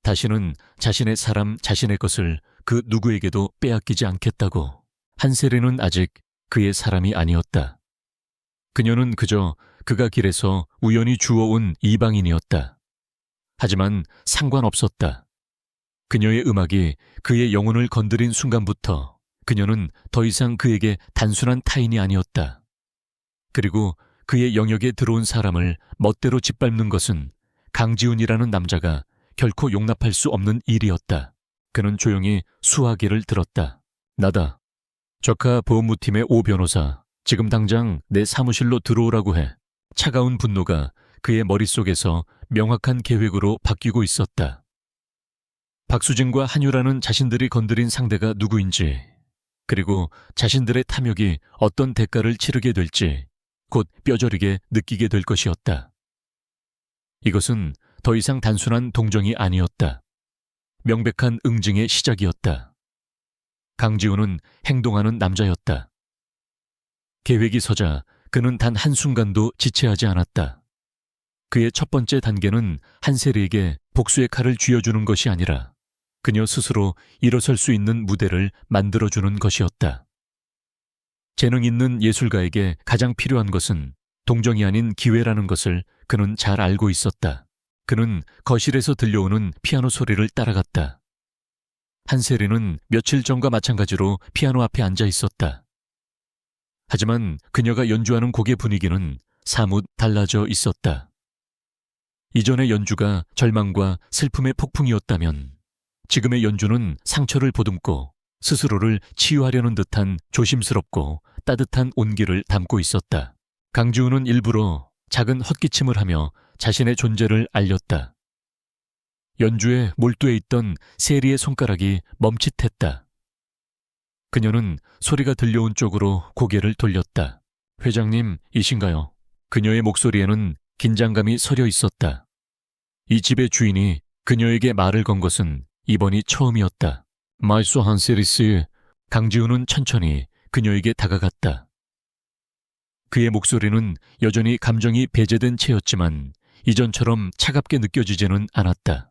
다시는 자신의 사람, 자신의 것을 그 누구에게도 빼앗기지 않겠다고. 한세리는 아직 그의 사람이 아니었다. 그녀는 그저 그가 길에서 우연히 주워온 이방인이었다. 하지만 상관없었다. 그녀의 음악이 그의 영혼을 건드린 순간부터 그녀는 더 이상 그에게 단순한 타인이 아니었다. 그리고 그의 영역에 들어온 사람을 멋대로 짓밟는 것은 강지훈이라는 남자가 결코 용납할 수 없는 일이었다. 그는 조용히 수화기를 들었다. 나다. 적하 보험무팀의 오 변호사, 지금 당장 내 사무실로 들어오라고 해. 차가운 분노가 그의 머릿속에서 명확한 계획으로 바뀌고 있었다. 박수진과 한유라는 자신들이 건드린 상대가 누구인지, 그리고 자신들의 탐욕이 어떤 대가를 치르게 될지 곧 뼈저리게 느끼게 될 것이었다. 이것은 더 이상 단순한 동정이 아니었다. 명백한 응징의 시작이었다. 강지훈은 행동하는 남자였다. 계획이 서자 그는 단 한순간도 지체하지 않았다. 그의 첫 번째 단계는 한세리에게 복수의 칼을 쥐어주는 것이 아니라 그녀 스스로 일어설 수 있는 무대를 만들어주는 것이었다. 재능 있는 예술가에게 가장 필요한 것은 동정이 아닌 기회라는 것을 그는 잘 알고 있었다. 그는 거실에서 들려오는 피아노 소리를 따라갔다. 한세리는 며칠 전과 마찬가지로 피아노 앞에 앉아 있었다. 하지만 그녀가 연주하는 곡의 분위기는 사뭇 달라져 있었다. 이전의 연주가 절망과 슬픔의 폭풍이었다면 지금의 연주는 상처를 보듬고 스스로를 치유하려는 듯한 조심스럽고 따뜻한 온기를 담고 있었다. 강지우는 일부러 작은 헛기침을 하며 자신의 존재를 알렸다. 연주에 몰두해 있던 세리의 손가락이 멈칫했다. 그녀는 소리가 들려온 쪽으로 고개를 돌렸다. 회장님이신가요? 그녀의 목소리에는 긴장감이 서려 있었다. 이 집의 주인이 그녀에게 말을 건 것은 이번이 처음이었다. 마이소 한세리스. 강지우는 천천히 그녀에게 다가갔다. 그의 목소리는 여전히 감정이 배제된 채였지만 이전처럼 차갑게 느껴지지는 않았다.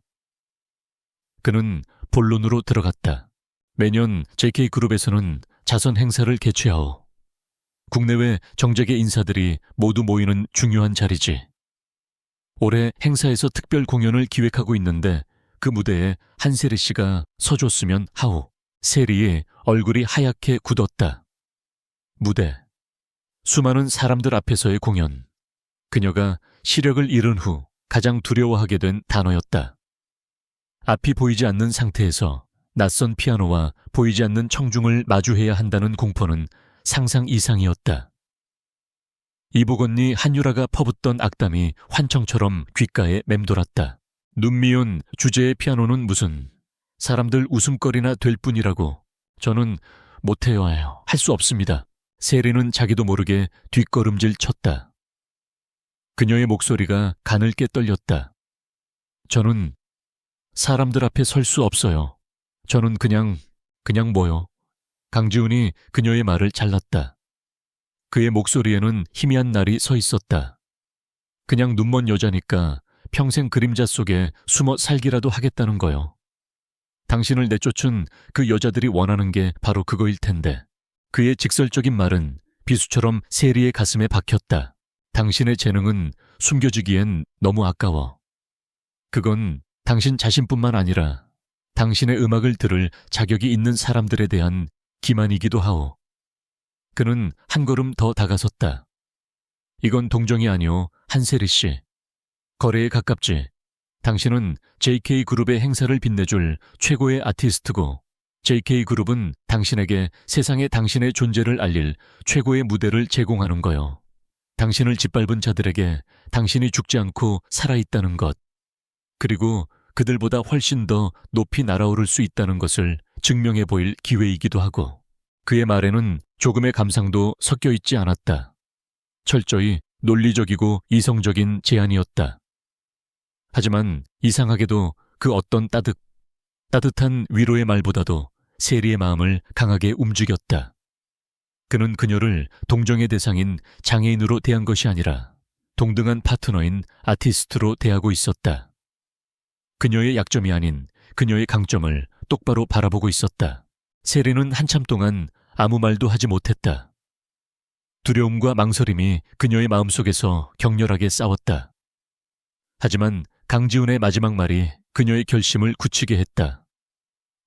그는 본론으로 들어갔다. 매년 JK그룹에서는 자선 행사를 개최하오. 국내외 정재계 인사들이 모두 모이는 중요한 자리지. 올해 행사에서 특별 공연을 기획하고 있는데 그 무대에 한세리 씨가 서줬으면 하오. 세리의 얼굴이 하얗게 굳었다. 무대. 수많은 사람들 앞에서의 공연. 그녀가 시력을 잃은 후 가장 두려워하게 된 단어였다. 앞이 보이지 않는 상태에서 낯선 피아노와 보이지 않는 청중을 마주해야 한다는 공포는 상상 이상이었다. 이복 언니 한유라가 퍼붓던 악담이 환청처럼 귓가에 맴돌았다. 눈미운 주제의 피아노는 무슨 사람들 웃음거리나 될 뿐이라고. 저는 못해요 해요. 할 수 없습니다. 세리는 자기도 모르게 뒷걸음질 쳤다. 그녀의 목소리가 가늘게 떨렸다. 저는 사람들 앞에 설 수 없어요. 저는 그냥 뭐요. 강지훈이 그녀의 말을 잘랐다. 그의 목소리에는 희미한 날이 서 있었다. 그냥 눈먼 여자니까 평생 그림자 속에 숨어 살기라도 하겠다는 거요. 당신을 내쫓은 그 여자들이 원하는 게 바로 그거일 텐데. 그의 직설적인 말은 비수처럼 세리의 가슴에 박혔다. 당신의 재능은 숨겨지기엔 너무 아까워. 그건 당신 자신뿐만 아니라 당신의 음악을 들을 자격이 있는 사람들에 대한 기만이기도 하오. 그는 한 걸음 더 다가섰다. 이건 동정이 아니오, 한세리 씨. 거래에 가깝지. 당신은 JK그룹의 행사를 빛내줄 최고의 아티스트고 JK그룹은 당신에게 세상에 당신의 존재를 알릴 최고의 무대를 제공하는 거요. 당신을 짓밟은 자들에게 당신이 죽지 않고 살아있다는 것, 그리고 그들보다 훨씬 더 높이 날아오를 수 있다는 것을 증명해 보일 기회이기도 하고. 그의 말에는 조금의 감상도 섞여 있지 않았다. 철저히 논리적이고 이성적인 제안이었다. 하지만 이상하게도 그 어떤 따뜻한 위로의 말보다도 세리의 마음을 강하게 움직였다. 그는 그녀를 동정의 대상인 장애인으로 대한 것이 아니라 동등한 파트너인 아티스트로 대하고 있었다. 그녀의 약점이 아닌 그녀의 강점을 똑바로 바라보고 있었다. 세리는 한참 동안 아무 말도 하지 못했다. 두려움과 망설임이 그녀의 마음속에서 격렬하게 싸웠다. 하지만 강지훈의 마지막 말이 그녀의 결심을 굳히게 했다.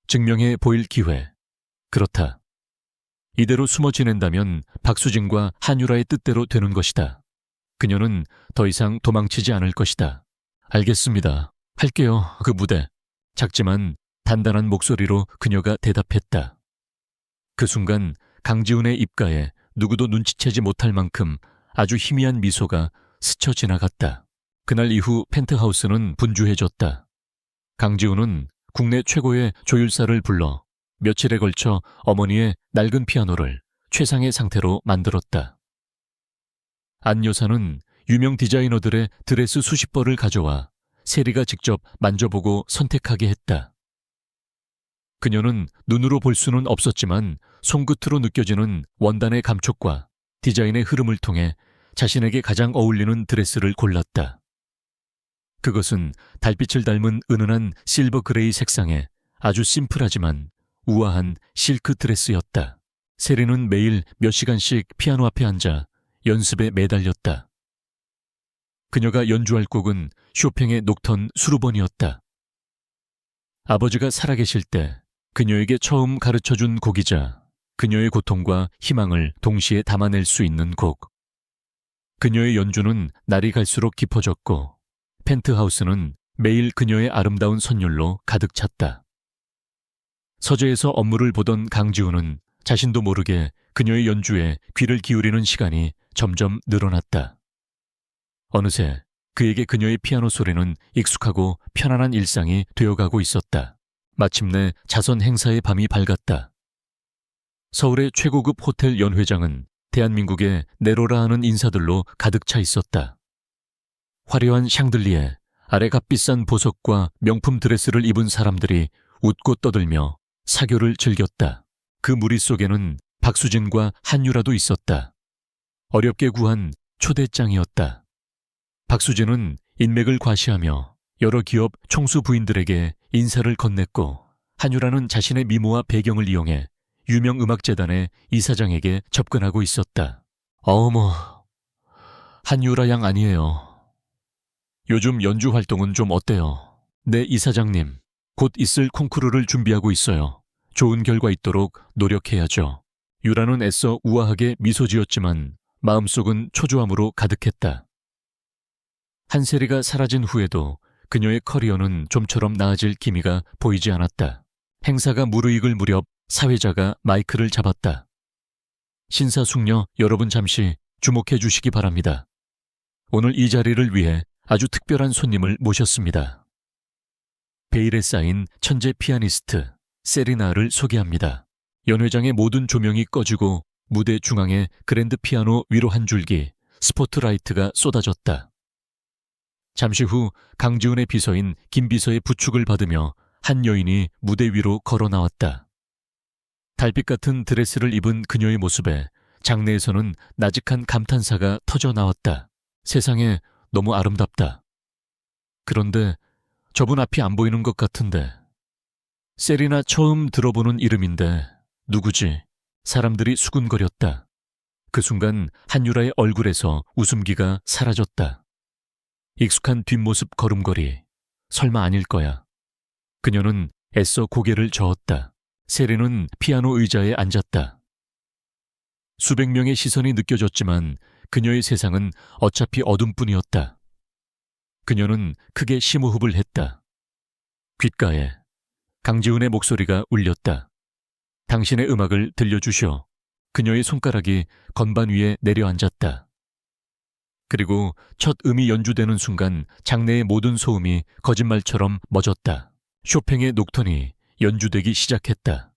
증명해 보일 기회. 그렇다. 이대로 숨어 지낸다면 박수진과 한유라의 뜻대로 되는 것이다. 그녀는 더 이상 도망치지 않을 것이다. 알겠습니다. 할게요. 그 무대. 작지만 단단한 목소리로 그녀가 대답했다. 그 순간 강지훈의 입가에 누구도 눈치채지 못할 만큼 아주 희미한 미소가 스쳐 지나갔다. 그날 이후 펜트하우스는 분주해졌다. 강지훈은 국내 최고의 조율사를 불러 며칠에 걸쳐 어머니의 낡은 피아노를 최상의 상태로 만들었다. 안 여사는 유명 디자이너들의 드레스 수십 벌을 가져와 세리가 직접 만져보고 선택하게 했다. 그녀는 눈으로 볼 수는 없었지만 손끝으로 느껴지는 원단의 감촉과 디자인의 흐름을 통해 자신에게 가장 어울리는 드레스를 골랐다. 그것은 달빛을 닮은 은은한 실버 그레이 색상의 아주 심플하지만 우아한 실크 드레스였다. 세리는 매일 몇 시간씩 피아노 앞에 앉아 연습에 매달렸다. 그녀가 연주할 곡은 쇼팽의 녹턴 수루번이었다. 아버지가 살아계실 때 그녀에게 처음 가르쳐준 곡이자 그녀의 고통과 희망을 동시에 담아낼 수 있는 곡. 그녀의 연주는 날이 갈수록 깊어졌고 펜트하우스는 매일 그녀의 아름다운 선율로 가득 찼다. 서재에서 업무를 보던 강지훈은 자신도 모르게 그녀의 연주에 귀를 기울이는 시간이 점점 늘어났다. 어느새 그에게 그녀의 피아노 소리는 익숙하고 편안한 일상이 되어가고 있었다. 마침내 자선 행사의 밤이 밝았다. 서울의 최고급 호텔 연회장은 대한민국의 네로라 하는 인사들로 가득 차 있었다. 화려한 샹들리에 아래 값비싼 보석과 명품 드레스를 입은 사람들이 웃고 떠들며 사교를 즐겼다. 그 무리 속에는 박수진과 한유라도 있었다. 어렵게 구한 초대장이었다. 박수진은 인맥을 과시하며 여러 기업 총수 부인들에게 인사를 건넸고 한유라는 자신의 미모와 배경을 이용해 유명 음악재단의 이사장에게 접근하고 있었다. 어머, 한유라 양 아니에요. 요즘 연주 활동은 좀 어때요? 네, 이사장님. 곧 있을 콩쿠르를 준비하고 있어요. 좋은 결과 있도록 노력해야죠. 유라는 애써 우아하게 미소 지었지만 마음속은 초조함으로 가득했다. 한세리가 사라진 후에도 그녀의 커리어는 좀처럼 나아질 기미가 보이지 않았다. 행사가 무르익을 무렵 사회자가 마이크를 잡았다. 신사숙녀 여러분 잠시 주목해 주시기 바랍니다. 오늘 이 자리를 위해 아주 특별한 손님을 모셨습니다. 베일에 쌓인 천재 피아니스트 세리나를 소개합니다. 연회장의 모든 조명이 꺼지고 무대 중앙에 그랜드 피아노 위로 한 줄기 스포트라이트가 쏟아졌다. 잠시 후 강지훈의 비서인 김 비서의 부축을 받으며 한 여인이 무대 위로 걸어 나왔다. 달빛 같은 드레스를 입은 그녀의 모습에 장내에서는 나직한 감탄사가 터져 나왔다. 세상에 너무 아름답다. 그런데 저분 앞이 안 보이는 것 같은데. 세리나 처음 들어보는 이름인데 누구지? 사람들이 수군거렸다. 그 순간 한유라의 얼굴에서 웃음기가 사라졌다. 익숙한 뒷모습 걸음걸이. 설마 아닐 거야. 그녀는 애써 고개를 저었다. 세리는 피아노 의자에 앉았다. 수백 명의 시선이 느껴졌지만 그녀의 세상은 어차피 어둠뿐이었다. 그녀는 크게 심호흡을 했다. 귓가에 강지훈의 목소리가 울렸다. 당신의 음악을 들려주시오. 그녀의 손가락이 건반 위에 내려앉았다. 그리고 첫 음이 연주되는 순간 장내의 모든 소음이 거짓말처럼 멎었다. 쇼팽의 녹턴이 연주되기 시작했다.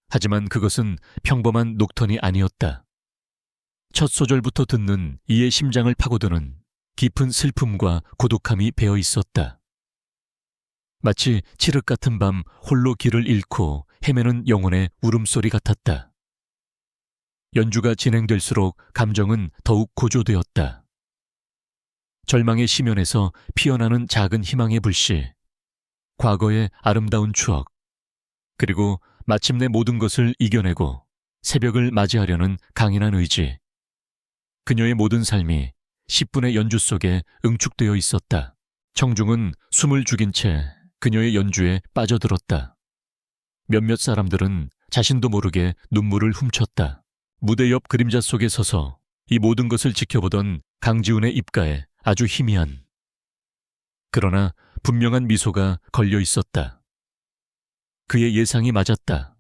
하지만 그것은 평범한 녹턴이 아니었다. 첫 소절부터 듣는 이의 심장을 파고드는 깊은 슬픔과 고독함이 배어 있었다. 마치 칠흑 같은 밤 홀로 길을 잃고 헤매는 영혼의 울음소리 같았다. 연주가 진행될수록 감정은 더욱 고조되었다. 절망의 심연에서 피어나는 작은 희망의 불씨, 과거의 아름다운 추억, 그리고 마침내 모든 것을 이겨내고 새벽을 맞이하려는 강인한 의지. 그녀의 모든 삶이 10분의 연주 속에 응축되어 있었다. 청중은 숨을 죽인 채 그녀의 연주에 빠져들었다. 몇몇 사람들은 자신도 모르게 눈물을 훔쳤다. 무대 옆 그림자 속에 서서 이 모든 것을 지켜보던 강지훈의 입가에 아주 희미한, 그러나 분명한 미소가 걸려 있었다. 그의 예상이 맞았다.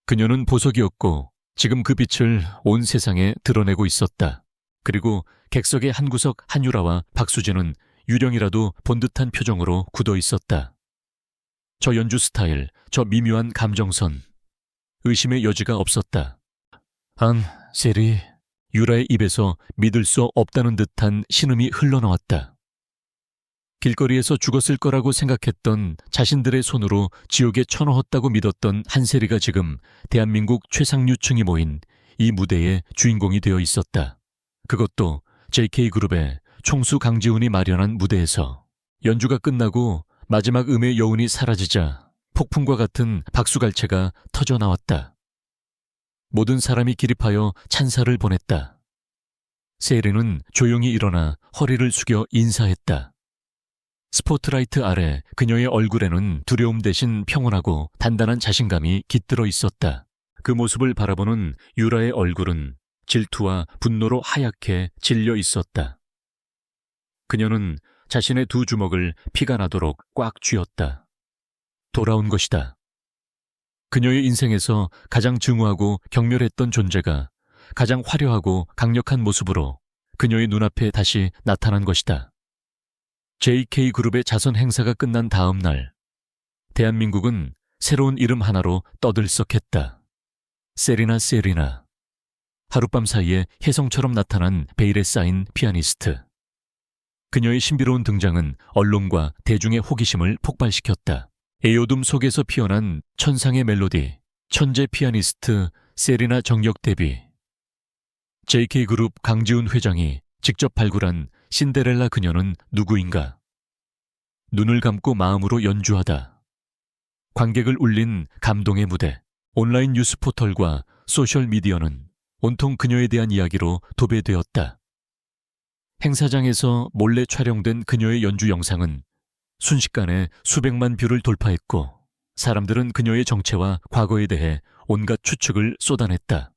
그녀는 보석이었고 지금 그 빛을 온 세상에 드러내고 있었다. 그리고 객석의 한 구석 한유라와 박수진은 유령이라도 본 듯한 표정으로 굳어 있었다. 저 연주 스타일, 저 미묘한 감정선, 의심의 여지가 없었다. 세리. 유라의 입에서 믿을 수 없다는 듯한 신음이 흘러나왔다. 길거리에서 죽었을 거라고 생각했던 자신들의 손으로 지옥에 쳐넣었다고 믿었던 한세리가 지금 대한민국 최상류층이 모인 이 무대의 주인공이 되어 있었다. 그것도 JK그룹의 총수 강지훈이 마련한 무대에서. 연주가 끝나고 마지막 음의 여운이 사라지자 폭풍과 같은 박수갈채가 터져 나왔다. 모든 사람이 기립하여 찬사를 보냈다. 세리는 조용히 일어나 허리를 숙여 인사했다. 스포트라이트 아래 그녀의 얼굴에는 두려움 대신 평온하고 단단한 자신감이 깃들어 있었다. 그 모습을 바라보는 유라의 얼굴은 질투와 분노로 하얗게 질려 있었다. 그녀는 자신의 두 주먹을 피가 나도록 꽉 쥐었다. 돌아온 것이다. 그녀의 인생에서 가장 증오하고 경멸했던 존재가 가장 화려하고 강력한 모습으로 그녀의 눈앞에 다시 나타난 것이다. JK그룹의 자선 행사가 끝난 다음 날, 대한민국은 새로운 이름 하나로 떠들썩했다. 세리나 세리나. 하룻밤 사이에 혜성처럼 나타난 베일에 쌓인 피아니스트. 그녀의 신비로운 등장은 언론과 대중의 호기심을 폭발시켰다. 에어둠 속에서 피어난 천상의 멜로디, 천재 피아니스트 세리나 정력 데뷔. JK그룹 강지훈 회장이 직접 발굴한 신데렐라 그녀는 누구인가? 눈을 감고 마음으로 연주하다. 관객을 울린 감동의 무대. 온라인 뉴스 포털과 소셜미디어는 온통 그녀에 대한 이야기로 도배되었다. 행사장에서 몰래 촬영된 그녀의 연주 영상은 순식간에 수백만 뷰를 돌파했고, 사람들은 그녀의 정체와 과거에 대해 온갖 추측을 쏟아냈다.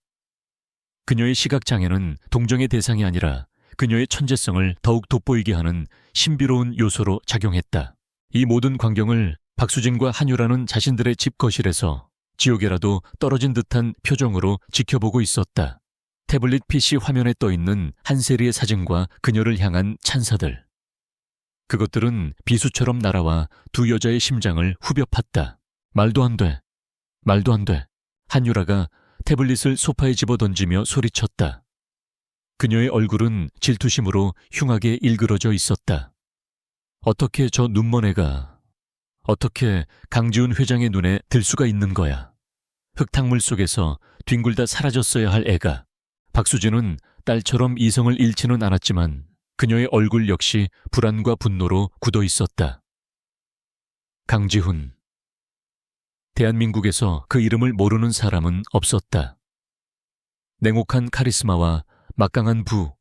그녀의 시각장애는 동정의 대상이 아니라 그녀의 천재성을 더욱 돋보이게 하는 신비로운 요소로 작용했다. 이 모든 광경을 박수진과 한유라는 자신들의 집 거실에서 지옥에라도 떨어진 듯한 표정으로 지켜보고 있었다. 태블릿 PC 화면에 떠있는 한세리의 사진과 그녀를 향한 찬사들. 그것들은 비수처럼 날아와 두 여자의 심장을 후벼 팠다. 말도 안 돼. 말도 안 돼. 한유라가 태블릿을 소파에 집어던지며 소리쳤다. 그녀의 얼굴은 질투심으로 흉하게 일그러져 있었다. 어떻게 저 눈먼 애가, 어떻게 강지훈 회장의 눈에 들 수가 있는 거야. 흙탕물 속에서 뒹굴다 사라졌어야 할 애가. 박수진은 딸처럼 이성을 잃지는 않았지만 그녀의 얼굴 역시 불안과 분노로 굳어 있었다. 강지훈. 대한민국에서 그 이름을 모르는 사람은 없었다. 냉혹한 카리스마와 막강한 부,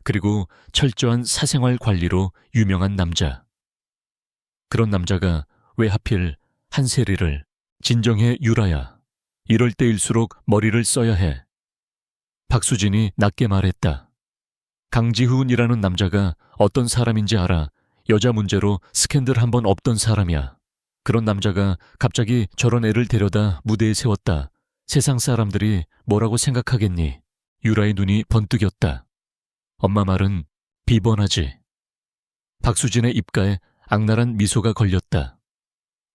그리고 철저한 사생활 관리로 유명한 남자. 그런 남자가 왜 하필 한세리를, 진정해 유라야, 이럴 때일수록 머리를 써야 해. 박수진이 낮게 말했다. 강지훈이라는 남자가 어떤 사람인지 알아. 여자 문제로 스캔들 한 번 없던 사람이야. 그런 남자가 갑자기 저런 애를 데려다 무대에 세웠다. 세상 사람들이 뭐라고 생각하겠니? 유라의 눈이 번뜩였다. 엄마 말은 비번하지. 박수진의 입가에 악랄한 미소가 걸렸다.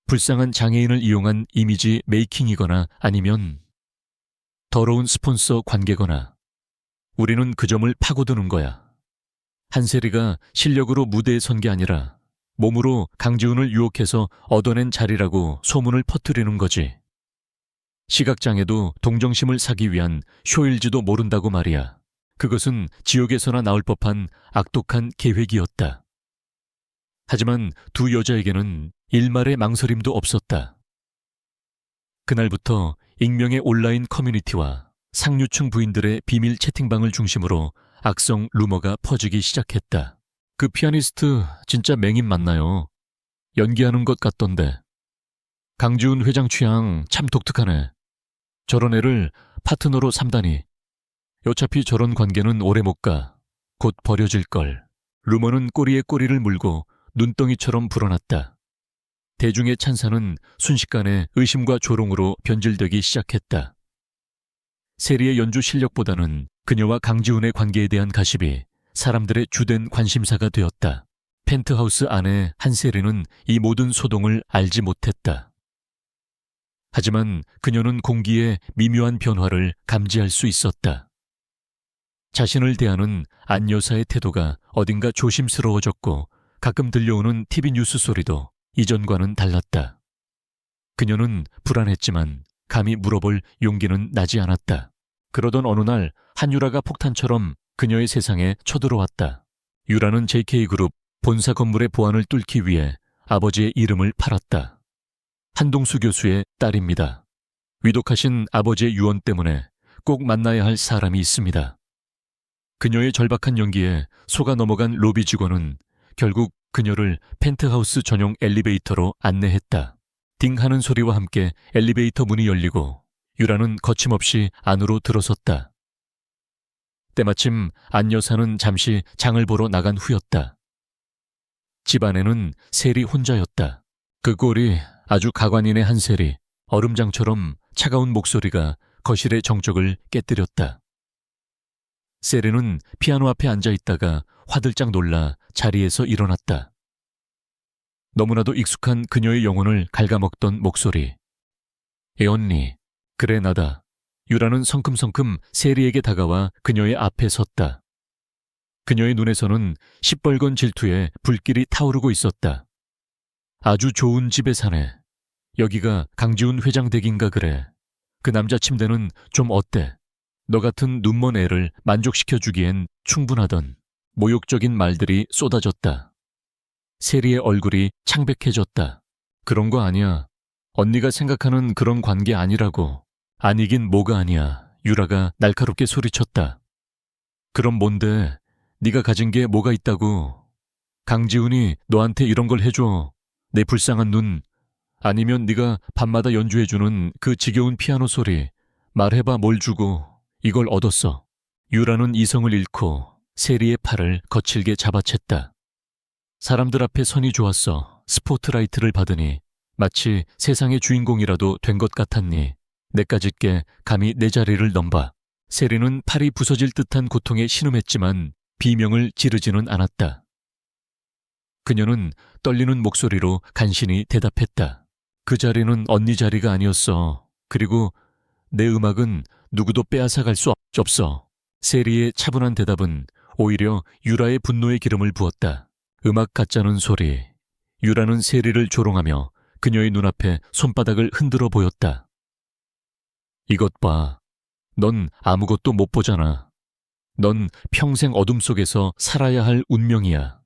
불쌍한 장애인을 이용한 이미지 메이킹이거나 아니면 더러운 스폰서 관계거나. 우리는 그 점을 파고드는 거야. 한세리가 실력으로 무대에 선 게 아니라 몸으로 강지훈을 유혹해서 얻어낸 자리라고 소문을 퍼뜨리는 거지. 시각장애도 동정심을 사기 위한 쇼일지도 모른다고 말이야. 그것은 지옥에서나 나올 법한 악독한 계획이었다. 하지만 두 여자에게는 일말의 망설임도 없었다. 그날부터 익명의 온라인 커뮤니티와 상류층 부인들의 비밀 채팅방을 중심으로 악성 루머가 퍼지기 시작했다. 그 피아니스트 진짜 맹인 맞나요? 연기하는 것 같던데. 강지훈 회장 취향 참 독특하네. 저런 애를 파트너로 삼다니. 어차피 저런 관계는 오래 못 가. 곧 버려질걸. 루머는 꼬리에 꼬리를 물고 눈덩이처럼 불어났다. 대중의 찬사는 순식간에 의심과 조롱으로 변질되기 시작했다. 세리의 연주 실력보다는 그녀와 강지훈의 관계에 대한 가십이 사람들의 주된 관심사가 되었다. 펜트하우스 안에 한세리는 이 모든 소동을 알지 못했다. 하지만 그녀는 공기의 미묘한 변화를 감지할 수 있었다. 자신을 대하는 안 여사의 태도가 어딘가 조심스러워졌고 가끔 들려오는 TV 뉴스 소리도 이전과는 달랐다. 그녀는 불안했지만 감히 물어볼 용기는 나지 않았다. 그러던 어느 날 한유라가 폭탄처럼 그녀의 세상에 쳐들어왔다. 유라는 JK그룹 본사 건물의 보안을 뚫기 위해 아버지의 이름을 팔았다. 한동수 교수의 딸입니다. 위독하신 아버지의 유언 때문에 꼭 만나야 할 사람이 있습니다. 그녀의 절박한 연기에 속아 넘어간 로비 직원은 결국 그녀를 펜트하우스 전용 엘리베이터로 안내했다. 딩 하는 소리와 함께 엘리베이터 문이 열리고 유라는 거침없이 안으로 들어섰다. 때마침 안 여사는 잠시 장을 보러 나간 후였다. 집 안에는 셀이 혼자였다. 그 꼴이 아주 가관인의 한 셀이 얼음장처럼 차가운 목소리가 거실의 정적을 깨뜨렸다. 셀이는 피아노 앞에 앉아 있다가 화들짝 놀라 자리에서 일어났다. 너무나도 익숙한 그녀의 영혼을 갉아먹던 목소리. 애언니, 그래 나다. 유라는 성큼성큼 세리에게 다가와 그녀의 앞에 섰다. 그녀의 눈에서는 시뻘건 질투에 불길이 타오르고 있었다. 아주 좋은 집에 사네. 여기가 강지훈 회장 댁인가 그래. 그 남자 침대는 좀 어때? 너 같은 눈먼 애를 만족시켜주기엔 충분하던 모욕적인 말들이 쏟아졌다. 세리의 얼굴이 창백해졌다. 그런 거 아니야. 언니가 생각하는 그런 관계 아니라고. 아니긴 뭐가 아니야. 유라가 날카롭게 소리쳤다. 그럼 뭔데? 네가 가진 게 뭐가 있다고. 강지훈이 너한테 이런 걸 해줘. 내 불쌍한 눈. 아니면 네가 밤마다 연주해주는 그 지겨운 피아노 소리. 말해봐 뭘 주고 이걸 얻었어. 유라는 이성을 잃고 세리의 팔을 거칠게 잡아챘다. 사람들 앞에 선이 좋았어. 스포트라이트를 받으니 마치 세상의 주인공이라도 된 것 같았니. 내까짓게 감히 내 자리를 넘봐. 세리는 팔이 부서질 듯한 고통에 신음했지만 비명을 지르지는 않았다. 그녀는 떨리는 목소리로 간신히 대답했다. 그 자리는 언니 자리가 아니었어. 그리고 내 음악은 누구도 빼앗아갈 수 없어. 세리의 차분한 대답은 오히려 유라의 분노의 기름을 부었다. 음악 같자는 소리. 유라는 세리를 조롱하며 그녀의 눈앞에 손바닥을 흔들어 보였다. 이것 봐. 넌 아무것도 못 보잖아. 넌 평생 어둠 속에서 살아야 할 운명이야.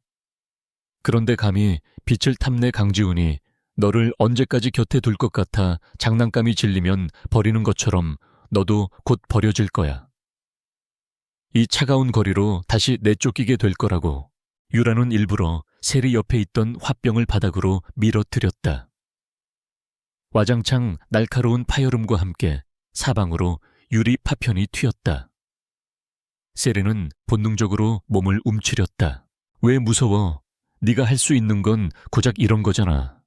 그런데 감히 빛을 탐내 강지훈이 너를 언제까지 곁에 둘 것 같아 장난감이 질리면 버리는 것처럼 너도 곧 버려질 거야. 이 차가운 거리로 다시 내쫓기게 될 거라고. 유라는 일부러 세리 옆에 있던 화병을 바닥으로 밀어뜨렸다. 와장창 날카로운 파열음과 함께 사방으로 유리 파편이 튀었다. 세리는 본능적으로 몸을 움츠렸다. 왜 무서워? 네가 할 수 있는 건 고작 이런 거잖아.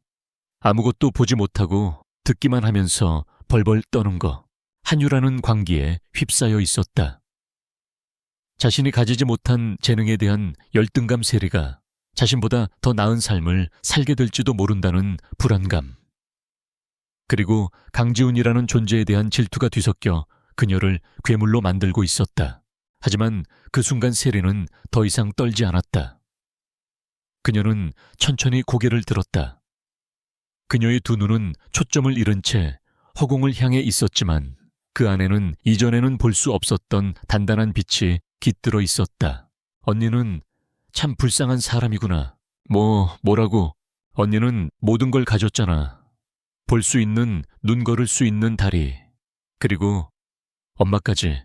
아무것도 보지 못하고 듣기만 하면서 벌벌 떠는 거. 한유라는 광기에 휩싸여 있었다. 자신이 가지지 못한 재능에 대한 열등감 세리가 자신보다 더 나은 삶을 살게 될지도 모른다는 불안감. 그리고 강지훈이라는 존재에 대한 질투가 뒤섞여 그녀를 괴물로 만들고 있었다. 하지만 그 순간 세리는 더 이상 떨지 않았다. 그녀는 천천히 고개를 들었다. 그녀의 두 눈은 초점을 잃은 채 허공을 향해 있었지만 그 안에는 이전에는 볼 수 없었던 단단한 빛이 깃들어 있었다. 언니는 참 불쌍한 사람이구나. 뭐라고? 언니는 모든 걸 가졌잖아. 볼 수 있는, 눈 걸을 수 있는 다리. 그리고 엄마까지.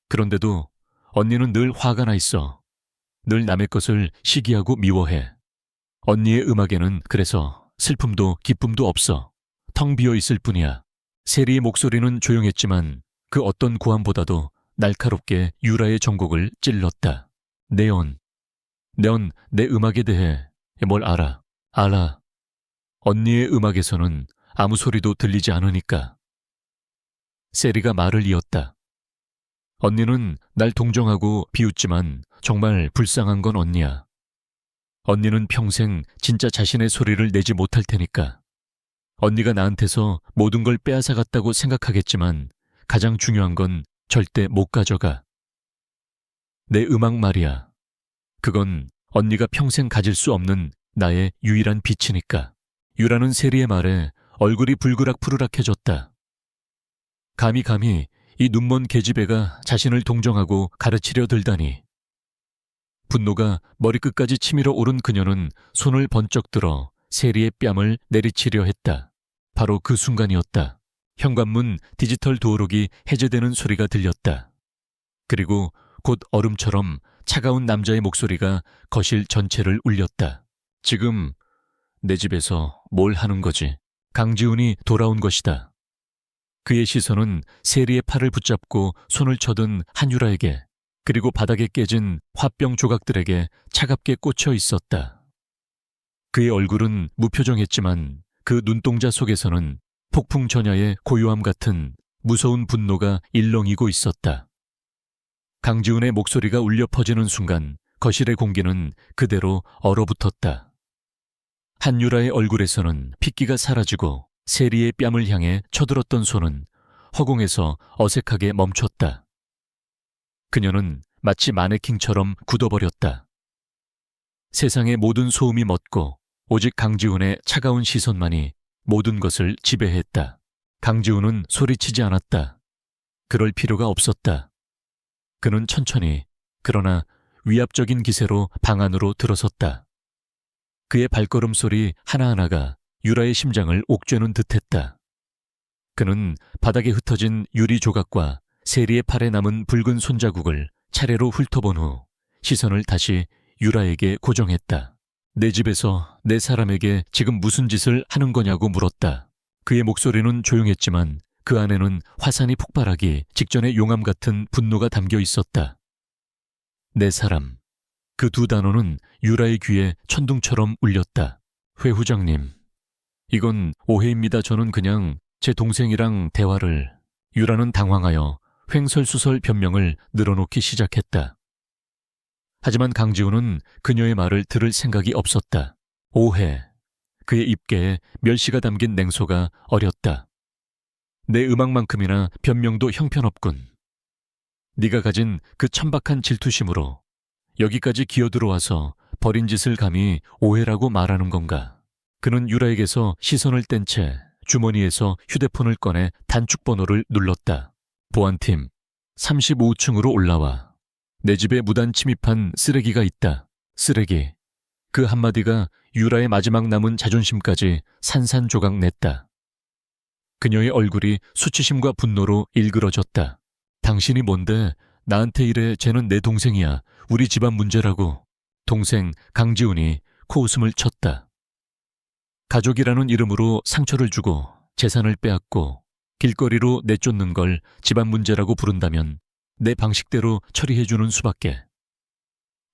그런데도 언니는 늘 화가 나 있어. 늘 남의 것을 시기하고 미워해. 언니의 음악에는 그래서 슬픔도 기쁨도 없어. 텅 비어 있을 뿐이야. 세리의 목소리는 조용했지만 그 어떤 고함보다도 날카롭게 유라의 전곡을 찔렀다. 네온, 내 음악에 대해 뭘 알아? 알아. 언니의 음악에서는 아무 소리도 들리지 않으니까. 세리가 말을 이었다. 언니는 날 동정하고 비웃지만 정말 불쌍한 건 언니야. 언니는 평생 진짜 자신의 소리를 내지 못할 테니까. 언니가 나한테서 모든 걸 빼앗아갔다고 생각하겠지만 가장 중요한 건 절대 못 가져가. 내 음악 말이야. 그건 언니가 평생 가질 수 없는 나의 유일한 빛이니까. 유라는 세리의 말에 얼굴이 불그락푸르락해졌다. 감히 이 눈먼 계집애가 자신을 동정하고 가르치려 들다니. 분노가 머리끝까지 치밀어 오른 그녀는 손을 번쩍 들어 세리의 뺨을 내리치려 했다. 바로 그 순간이었다. 현관문 디지털 도어록이 해제되는 소리가 들렸다. 그리고 곧 얼음처럼 차가운 남자의 목소리가 거실 전체를 울렸다. 지금 내 집에서 뭘 하는 거지? 강지훈이 돌아온 것이다. 그의 시선은 세리의 팔을 붙잡고 손을 쳐든 한유라에게, 그리고 바닥에 깨진 화병 조각들에게 차갑게 꽂혀 있었다. 그의 얼굴은 무표정했지만 그 눈동자 속에서는 폭풍 전야의 고요함 같은 무서운 분노가 일렁이고 있었다. 강지훈의 목소리가 울려 퍼지는 순간 거실의 공기는 그대로 얼어붙었다. 한유라의 얼굴에서는 핏기가 사라지고 세리의 뺨을 향해 쳐들었던 손은 허공에서 어색하게 멈췄다. 그녀는 마치 마네킹처럼 굳어버렸다. 세상의 모든 소음이 멎고 오직 강지훈의 차가운 시선만이 모든 것을 지배했다. 강지훈은 소리치지 않았다. 그럴 필요가 없었다. 그는 천천히, 그러나 위압적인 기세로 방 안으로 들어섰다. 그의 발걸음 소리 하나하나가 유라의 심장을 옥죄는 듯했다. 그는 바닥에 흩어진 유리 조각과 세리의 팔에 남은 붉은 손자국을 차례로 훑어본 후 시선을 다시 유라에게 고정했다. 내 집에서 내 사람에게 지금 무슨 짓을 하는 거냐고 물었다. 그의 목소리는 조용했지만 그 안에는 화산이 폭발하기 직전의 용암 같은 분노가 담겨 있었다. 내 사람. 그 두 단어는 유라의 귀에 천둥처럼 울렸다. 회 후장님, 이건 오해입니다. 저는 그냥 제 동생이랑 대화를... 유라는 당황하여 횡설수설 변명을 늘어놓기 시작했다. 하지만 강지훈은 그녀의 말을 들을 생각이 없었다. 오해. 그의 입계에 멸시가 담긴 냉소가 어렸다. 내 음악만큼이나 변명도 형편없군. 네가 가진 그 천박한 질투심으로 여기까지 기어들어와서 버린 짓을 감히 오해라고 말하는 건가? 그는 유라에게서 시선을 뗀 채 주머니에서 휴대폰을 꺼내 단축번호를 눌렀다. 보안팀, 35층으로 올라와. 내 집에 무단 침입한 쓰레기가 있다. 쓰레기. 그 한마디가 유라의 마지막 남은 자존심까지 산산조각 냈다. 그녀의 얼굴이 수치심과 분노로 일그러졌다. 당신이 뭔데 나한테 이래. 쟤는 내 동생이야. 우리 집안 문제라고. 동생 강지훈이 코웃음을 쳤다. 가족이라는 이름으로 상처를 주고 재산을 빼앗고 길거리로 내쫓는 걸 집안 문제라고 부른다면 내 방식대로 처리해주는 수밖에.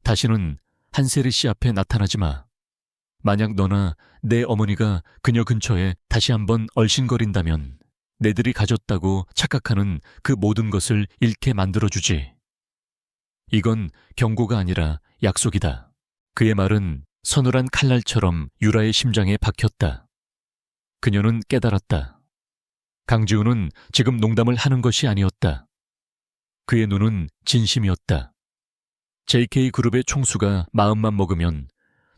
다시는 한세리 씨 앞에 나타나지 마. 만약 너나 내 어머니가 그녀 근처에 다시 한번 얼씬거린다면 내들이 가졌다고 착각하는 그 모든 것을 잃게 만들어주지. 이건 경고가 아니라 약속이다. 그의 말은 서늘한 칼날처럼 유라의 심장에 박혔다. 그녀는 깨달았다. 강지훈은 지금 농담을 하는 것이 아니었다. 그의 눈은 진심이었다. JK그룹의 총수가 마음만 먹으면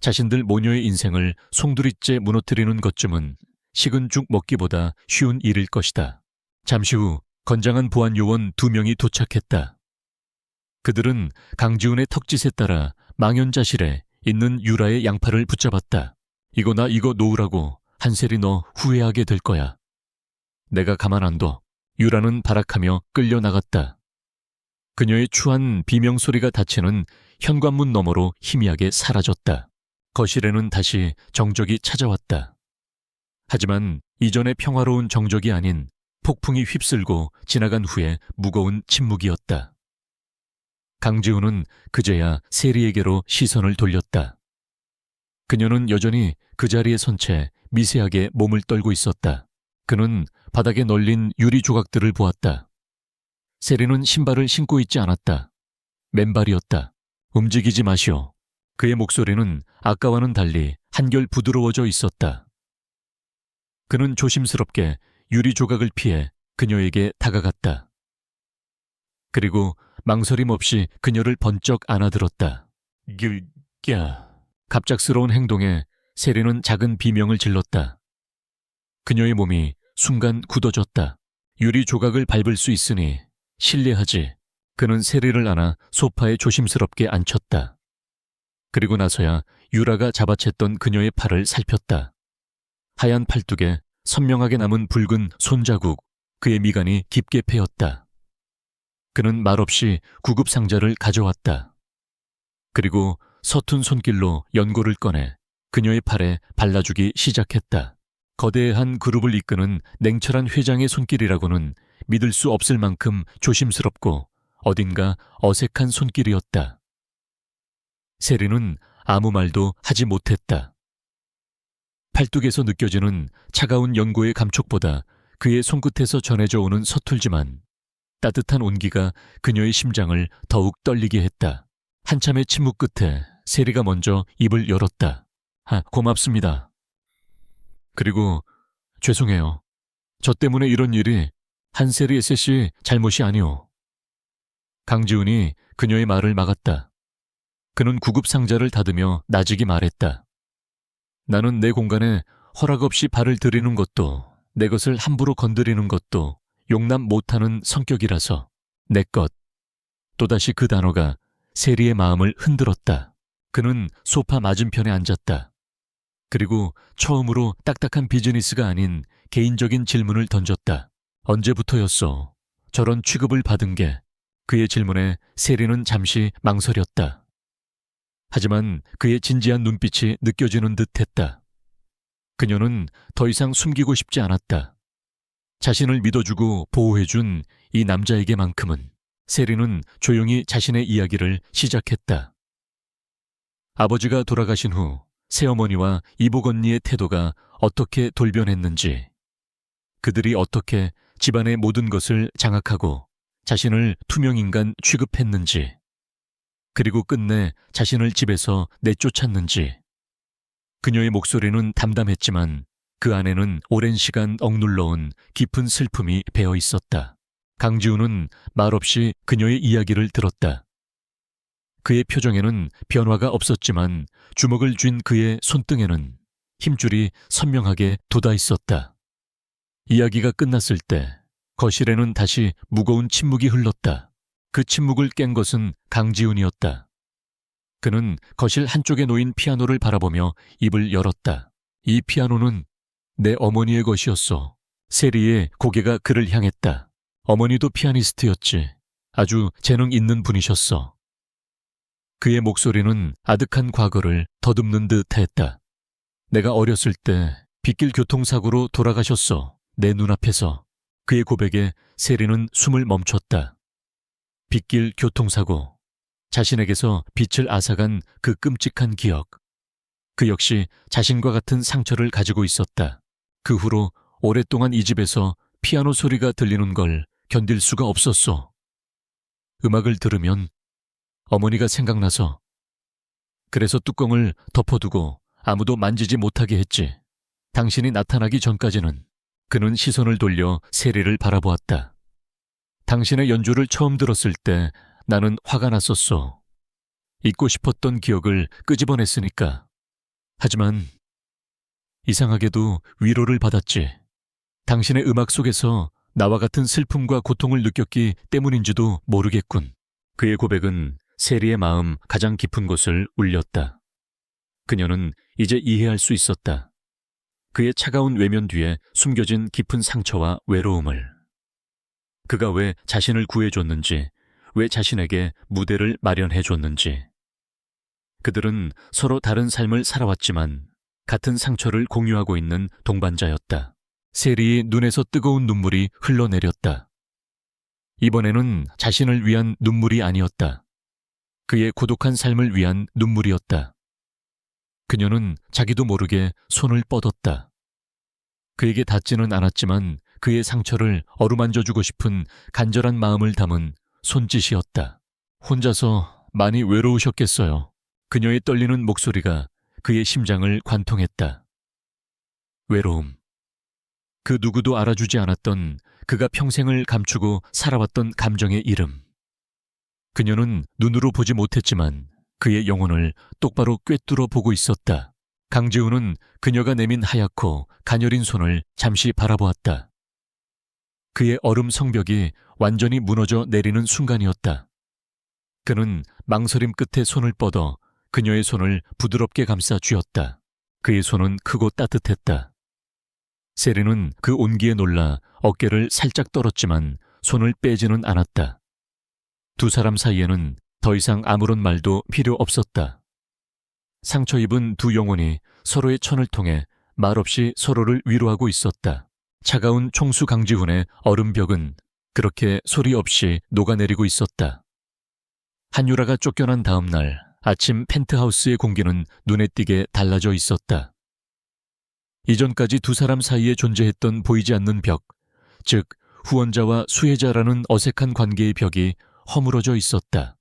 자신들 모녀의 인생을 송두리째 무너뜨리는 것쯤은 식은 죽 먹기보다 쉬운 일일 것이다. 잠시 후 건장한 보안 요원 2명이 도착했다. 그들은 강지훈의 턱짓에 따라 망연자실해 있는 유라의 양팔을 붙잡았다. 이거 놓으라고. 한셀이 너 후회하게 될 거야. 내가 가만 안 둬. 유라는 발악하며 끌려나갔다. 그녀의 추한 비명소리가 닫히는 현관문 너머로 희미하게 사라졌다. 거실에는 다시 정적이 찾아왔다. 하지만 이전의 평화로운 정적이 아닌 폭풍이 휩쓸고 지나간 후에 무거운 침묵이었다. 강지훈은 그제야 세리에게로 시선을 돌렸다. 그녀는 여전히 그 자리에 선 채 미세하게 몸을 떨고 있었다. 그는 바닥에 널린 유리 조각들을 보았다. 세리는 신발을 신고 있지 않았다. 맨발이었다. 움직이지 마시오. 그의 목소리는 아까와는 달리 한결 부드러워져 있었다. 그는 조심스럽게 유리 조각을 피해 그녀에게 다가갔다. 그리고 망설임 없이 그녀를 번쩍 안아들었다. 갑작스러운 행동에 세리는 작은 비명을 질렀다. 그녀의 몸이 순간 굳어졌다. 유리 조각을 밟을 수 있으니 실례하지. 그는 세리를 안아 소파에 조심스럽게 앉혔다. 그리고 나서야 유라가 잡아챘던 그녀의 팔을 살폈다. 하얀 팔뚝에 선명하게 남은 붉은 손자국, 그의 미간이 깊게 패였다. 그는 말없이 구급 상자를 가져왔다. 그리고 서툰 손길로 연고를 꺼내 그녀의 팔에 발라주기 시작했다. 거대한 그룹을 이끄는 냉철한 회장의 손길이라고는 믿을 수 없을 만큼 조심스럽고 어딘가 어색한 손길이었다. 세리는 아무 말도 하지 못했다. 팔뚝에서 느껴지는 차가운 연고의 감촉보다 그의 손끝에서 전해져 오는 서툴지만 따뜻한 온기가 그녀의 심장을 더욱 떨리게 했다. 한참의 침묵 끝에 세리가 먼저 입을 열었다. 고맙습니다. 그리고 죄송해요. 저 때문에 이런 일이 한세리 SC 잘못이 아니오. 강지훈이 그녀의 말을 막았다. 그는 구급 상자를 닫으며 나직이 말했다. 나는 내 공간에 허락 없이 발을 들이는 것도 내 것을 함부로 건드리는 것도 용납 못하는 성격이라서 내 것. 또다시 그 단어가 세리의 마음을 흔들었다. 그는 소파 맞은편에 앉았다. 그리고 처음으로 딱딱한 비즈니스가 아닌 개인적인 질문을 던졌다. 언제부터였어? 저런 취급을 받은 게. 그의 질문에 세리는 잠시 망설였다. 하지만 그의 진지한 눈빛이 느껴지는 듯했다. 그녀는 더 이상 숨기고 싶지 않았다. 자신을 믿어주고 보호해준 이 남자에게만큼은. 세리는 조용히 자신의 이야기를 시작했다. 아버지가 돌아가신 후 새어머니와 이복 언니의 태도가 어떻게 돌변했는지, 그들이 어떻게 집안의 모든 것을 장악하고 자신을 투명인간 취급했는지, 그리고 끝내 자신을 집에서 내쫓았는지. 그녀의 목소리는 담담했지만 그 안에는 오랜 시간 억눌러온 깊은 슬픔이 배어 있었다. 강지훈은 말없이 그녀의 이야기를 들었다. 그의 표정에는 변화가 없었지만 주먹을 쥔 그의 손등에는 힘줄이 선명하게 돋아 있었다. 이야기가 끝났을 때 거실에는 다시 무거운 침묵이 흘렀다. 그 침묵을 깬 것은 강지훈이었다. 그는 거실 한쪽에 놓인 피아노를 바라보며 입을 열었다. 이 피아노는 내 어머니의 것이었어. 세리의 고개가 그를 향했다. 어머니도 피아니스트였지. 아주 재능 있는 분이셨어. 그의 목소리는 아득한 과거를 더듬는 듯 했다. 내가 어렸을 때 빗길 교통사고로 돌아가셨어. 내 눈앞에서. 그의 고백에 세리는 숨을 멈췄다. 빗길 교통사고. 자신에게서 빛을 앗아간 그 끔찍한 기억. 그 역시 자신과 같은 상처를 가지고 있었다. 그 후로 오랫동안 이 집에서 피아노 소리가 들리는 걸 견딜 수가 없었어. 음악을 들으면 어머니가 생각나서. 그래서 뚜껑을 덮어두고 아무도 만지지 못하게 했지. 당신이 나타나기 전까지는. 그는 시선을 돌려 세리를 바라보았다. 당신의 연주를 처음 들었을 때 나는 화가 났었어. 잊고 싶었던 기억을 끄집어냈으니까. 하지만 이상하게도 위로를 받았지. 당신의 음악 속에서 나와 같은 슬픔과 고통을 느꼈기 때문인지도 모르겠군. 그의 고백은 세리의 마음 가장 깊은 곳을 울렸다. 그녀는 이제 이해할 수 있었다. 그의 차가운 외면 뒤에 숨겨진 깊은 상처와 외로움을. 그가 왜 자신을 구해줬는지, 왜 자신에게 무대를 마련해줬는지. 그들은 서로 다른 삶을 살아왔지만 같은 상처를 공유하고 있는 동반자였다. 세리의 눈에서 뜨거운 눈물이 흘러내렸다. 이번에는 자신을 위한 눈물이 아니었다. 그의 고독한 삶을 위한 눈물이었다. 그녀는 자기도 모르게 손을 뻗었다. 그에게 닿지는 않았지만 그의 상처를 어루만져주고 싶은 간절한 마음을 담은 손짓이었다. 혼자서 많이 외로우셨겠어요. 그녀의 떨리는 목소리가 그의 심장을 관통했다. 외로움. 그 누구도 알아주지 않았던 그가 평생을 감추고 살아왔던 감정의 이름. 그녀는 눈으로 보지 못했지만 그의 영혼을 똑바로 꿰뚫어 보고 있었다. 강지훈은 그녀가 내민 하얗고 가녀린 손을 잠시 바라보았다. 그의 얼음 성벽이 완전히 무너져 내리는 순간이었다. 그는 망설임 끝에 손을 뻗어 그녀의 손을 부드럽게 감싸 쥐었다. 그의 손은 크고 따뜻했다. 세리는 그 온기에 놀라 어깨를 살짝 떨었지만 손을 빼지는 않았다. 두 사람 사이에는 더 이상 아무런 말도 필요 없었다. 상처 입은 두 영혼이 서로의 천을 통해 말없이 서로를 위로하고 있었다. 차가운 총수 강지훈의 얼음벽은 그렇게 소리 없이 녹아내리고 있었다. 한유라가 쫓겨난 다음 날 아침 펜트하우스의 공기는 눈에 띄게 달라져 있었다. 이전까지 두 사람 사이에 존재했던 보이지 않는 벽, 즉 후원자와 수혜자라는 어색한 관계의 벽이 허물어져 있었다.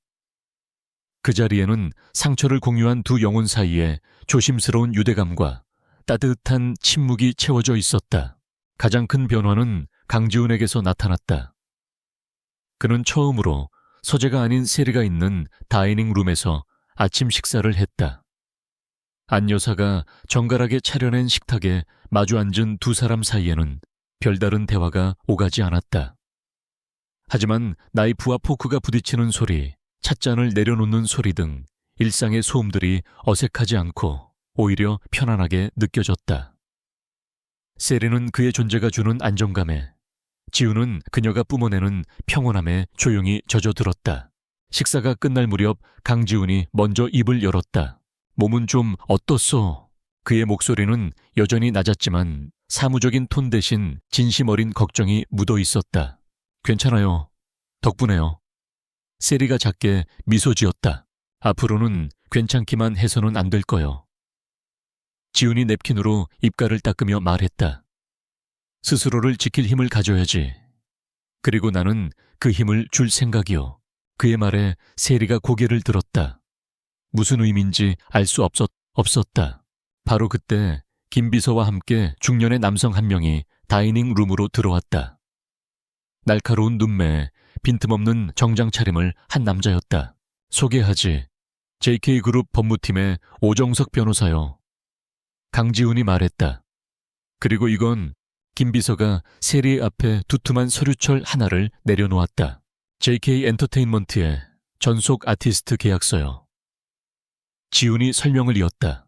그 자리에는 상처를 공유한 두 영혼 사이에 조심스러운 유대감과 따뜻한 침묵이 채워져 있었다. 가장 큰 변화는 강지훈에게서 나타났다. 그는 처음으로 서재가 아닌 세리가 있는 다이닝 룸에서 아침 식사를 했다. 안 여사가 정갈하게 차려낸 식탁에 마주 앉은 두 사람 사이에는 별다른 대화가 오가지 않았다. 하지만 나이프와 포크가 부딪히는 소리, 찻잔을 내려놓는 소리 등 일상의 소음들이 어색하지 않고 오히려 편안하게 느껴졌다. 세리는 그의 존재가 주는 안정감에, 지우는 그녀가 뿜어내는 평온함에 조용히 젖어들었다. 식사가 끝날 무렵 강지훈이 먼저 입을 열었다. 몸은 좀 어떻소? 그의 목소리는 여전히 낮았지만 사무적인 톤 대신 진심 어린 걱정이 묻어 있었다. 괜찮아요. 덕분에요. 세리가 작게 미소 지었다. 앞으로는 괜찮기만 해서는 안 될 거요. 지훈이 냅킨으로 입가를 닦으며 말했다. 스스로를 지킬 힘을 가져야지. 그리고 나는 그 힘을 줄 생각이요. 그의 말에 세리가 고개를 들었다. 무슨 의미인지 알 수 없었다. 바로 그때 김 비서와 함께 중년의 남성 한 명이 다이닝 룸으로 들어왔다. 날카로운 눈매에 빈틈없는 정장 차림을 한 남자였다. 소개하지. JK그룹 법무팀의 오정석 변호사요. 강지훈이 말했다. 그리고 이건 김 비서가 세리 앞에 두툼한 서류철 하나를 내려놓았다. JK 엔터테인먼트의 전속 아티스트 계약서요. 지훈이 설명을 이었다.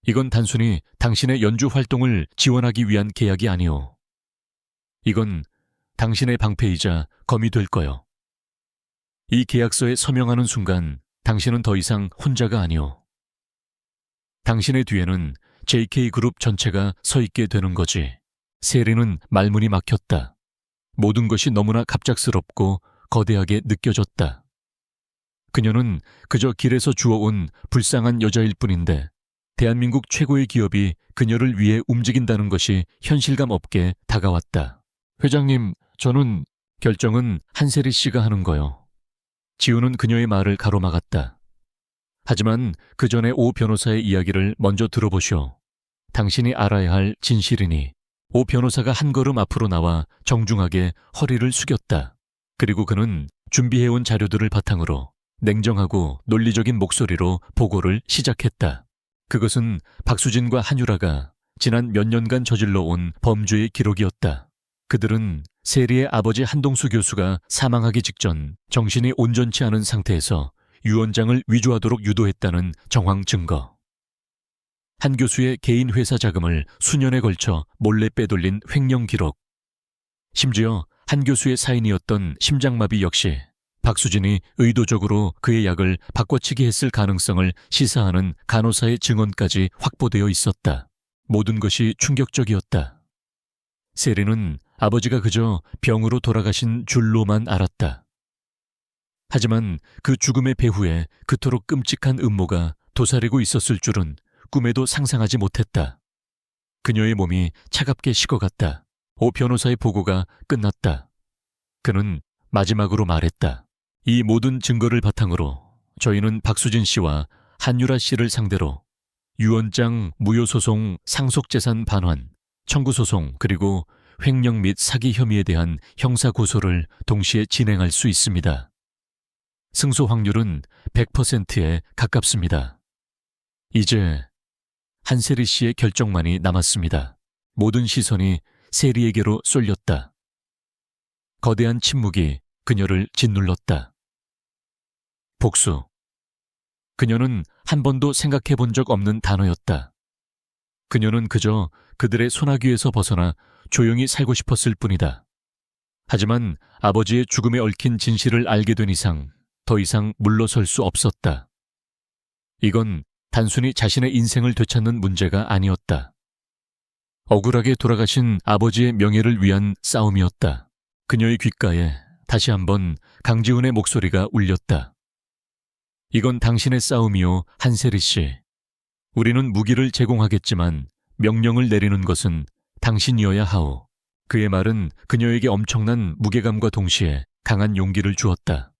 이건 단순히 당신의 연주 활동을 지원하기 위한 계약이 아니오. 이건 당신의 방패이자 검이 될 거요. 이 계약서에 서명하는 순간 당신은 더 이상 혼자가 아니오. 당신의 뒤에는 JK그룹 전체가 서 있게 되는 거지. 세리는 말문이 막혔다. 모든 것이 너무나 갑작스럽고 거대하게 느껴졌다. 그녀는 그저 길에서 주워온 불쌍한 여자일 뿐인데 대한민국 최고의 기업이 그녀를 위해 움직인다는 것이 현실감 없게 다가왔다. 회장님, 저는 결정은 한세리 씨가 하는 거요. 지우는 그녀의 말을 가로막았다. 하지만 그 전에 오 변호사의 이야기를 먼저 들어보시오. 당신이 알아야 할 진실이니. 오 변호사가 한 걸음 앞으로 나와 정중하게 허리를 숙였다. 그리고 그는 준비해온 자료들을 바탕으로 냉정하고 논리적인 목소리로 보고를 시작했다. 그것은 박수진과 한유라가 지난 몇 년간 저질러 온 범죄의 기록이었다. 그들은 세리의 아버지 한동수 교수가 사망하기 직전 정신이 온전치 않은 상태에서 유언장을 위조하도록 유도했다는 정황 증거. 한 교수의 개인 회사 자금을 수년에 걸쳐 몰래 빼돌린 횡령 기록. 심지어 한 교수의 사인이었던 심장마비 역시 박수진이 의도적으로 그의 약을 바꿔치기 했을 가능성을 시사하는 간호사의 증언까지 확보되어 있었다. 모든 것이 충격적이었다. 세리는 아버지가 그저 병으로 돌아가신 줄로만 알았다. 하지만 그 죽음의 배후에 그토록 끔찍한 음모가 도사리고 있었을 줄은 꿈에도 상상하지 못했다. 그녀의 몸이 차갑게 식어갔다. 오 변호사의 보고가 끝났다. 그는 마지막으로 말했다. 이 모든 증거를 바탕으로 저희는 박수진 씨와 한유라 씨를 상대로 유언장 무효소송 상속재산 반환, 청구소송 그리고 횡령 및 사기 혐의에 대한 형사고소를 동시에 진행할 수 있습니다. 승소 확률은 100%에 가깝습니다. 이제 한세리 씨의 결정만이 남았습니다. 모든 시선이 세리에게로 쏠렸다. 거대한 침묵이 그녀를 짓눌렀다. 복수. 그녀는 한 번도 생각해 본 적 없는 단어였다. 그녀는 그저 그들의 소나귀에서 벗어나 조용히 살고 싶었을 뿐이다. 하지만 아버지의 죽음에 얽힌 진실을 알게 된 이상 더 이상 물러설 수 없었다. 이건 단순히 자신의 인생을 되찾는 문제가 아니었다. 억울하게 돌아가신 아버지의 명예를 위한 싸움이었다. 그녀의 귓가에 다시 한번 강지훈의 목소리가 울렸다. 이건 당신의 싸움이요, 한세리 씨. 우리는 무기를 제공하겠지만 명령을 내리는 것은 당신이어야 하오. 그의 말은 그녀에게 엄청난 무게감과 동시에 강한 용기를 주었다.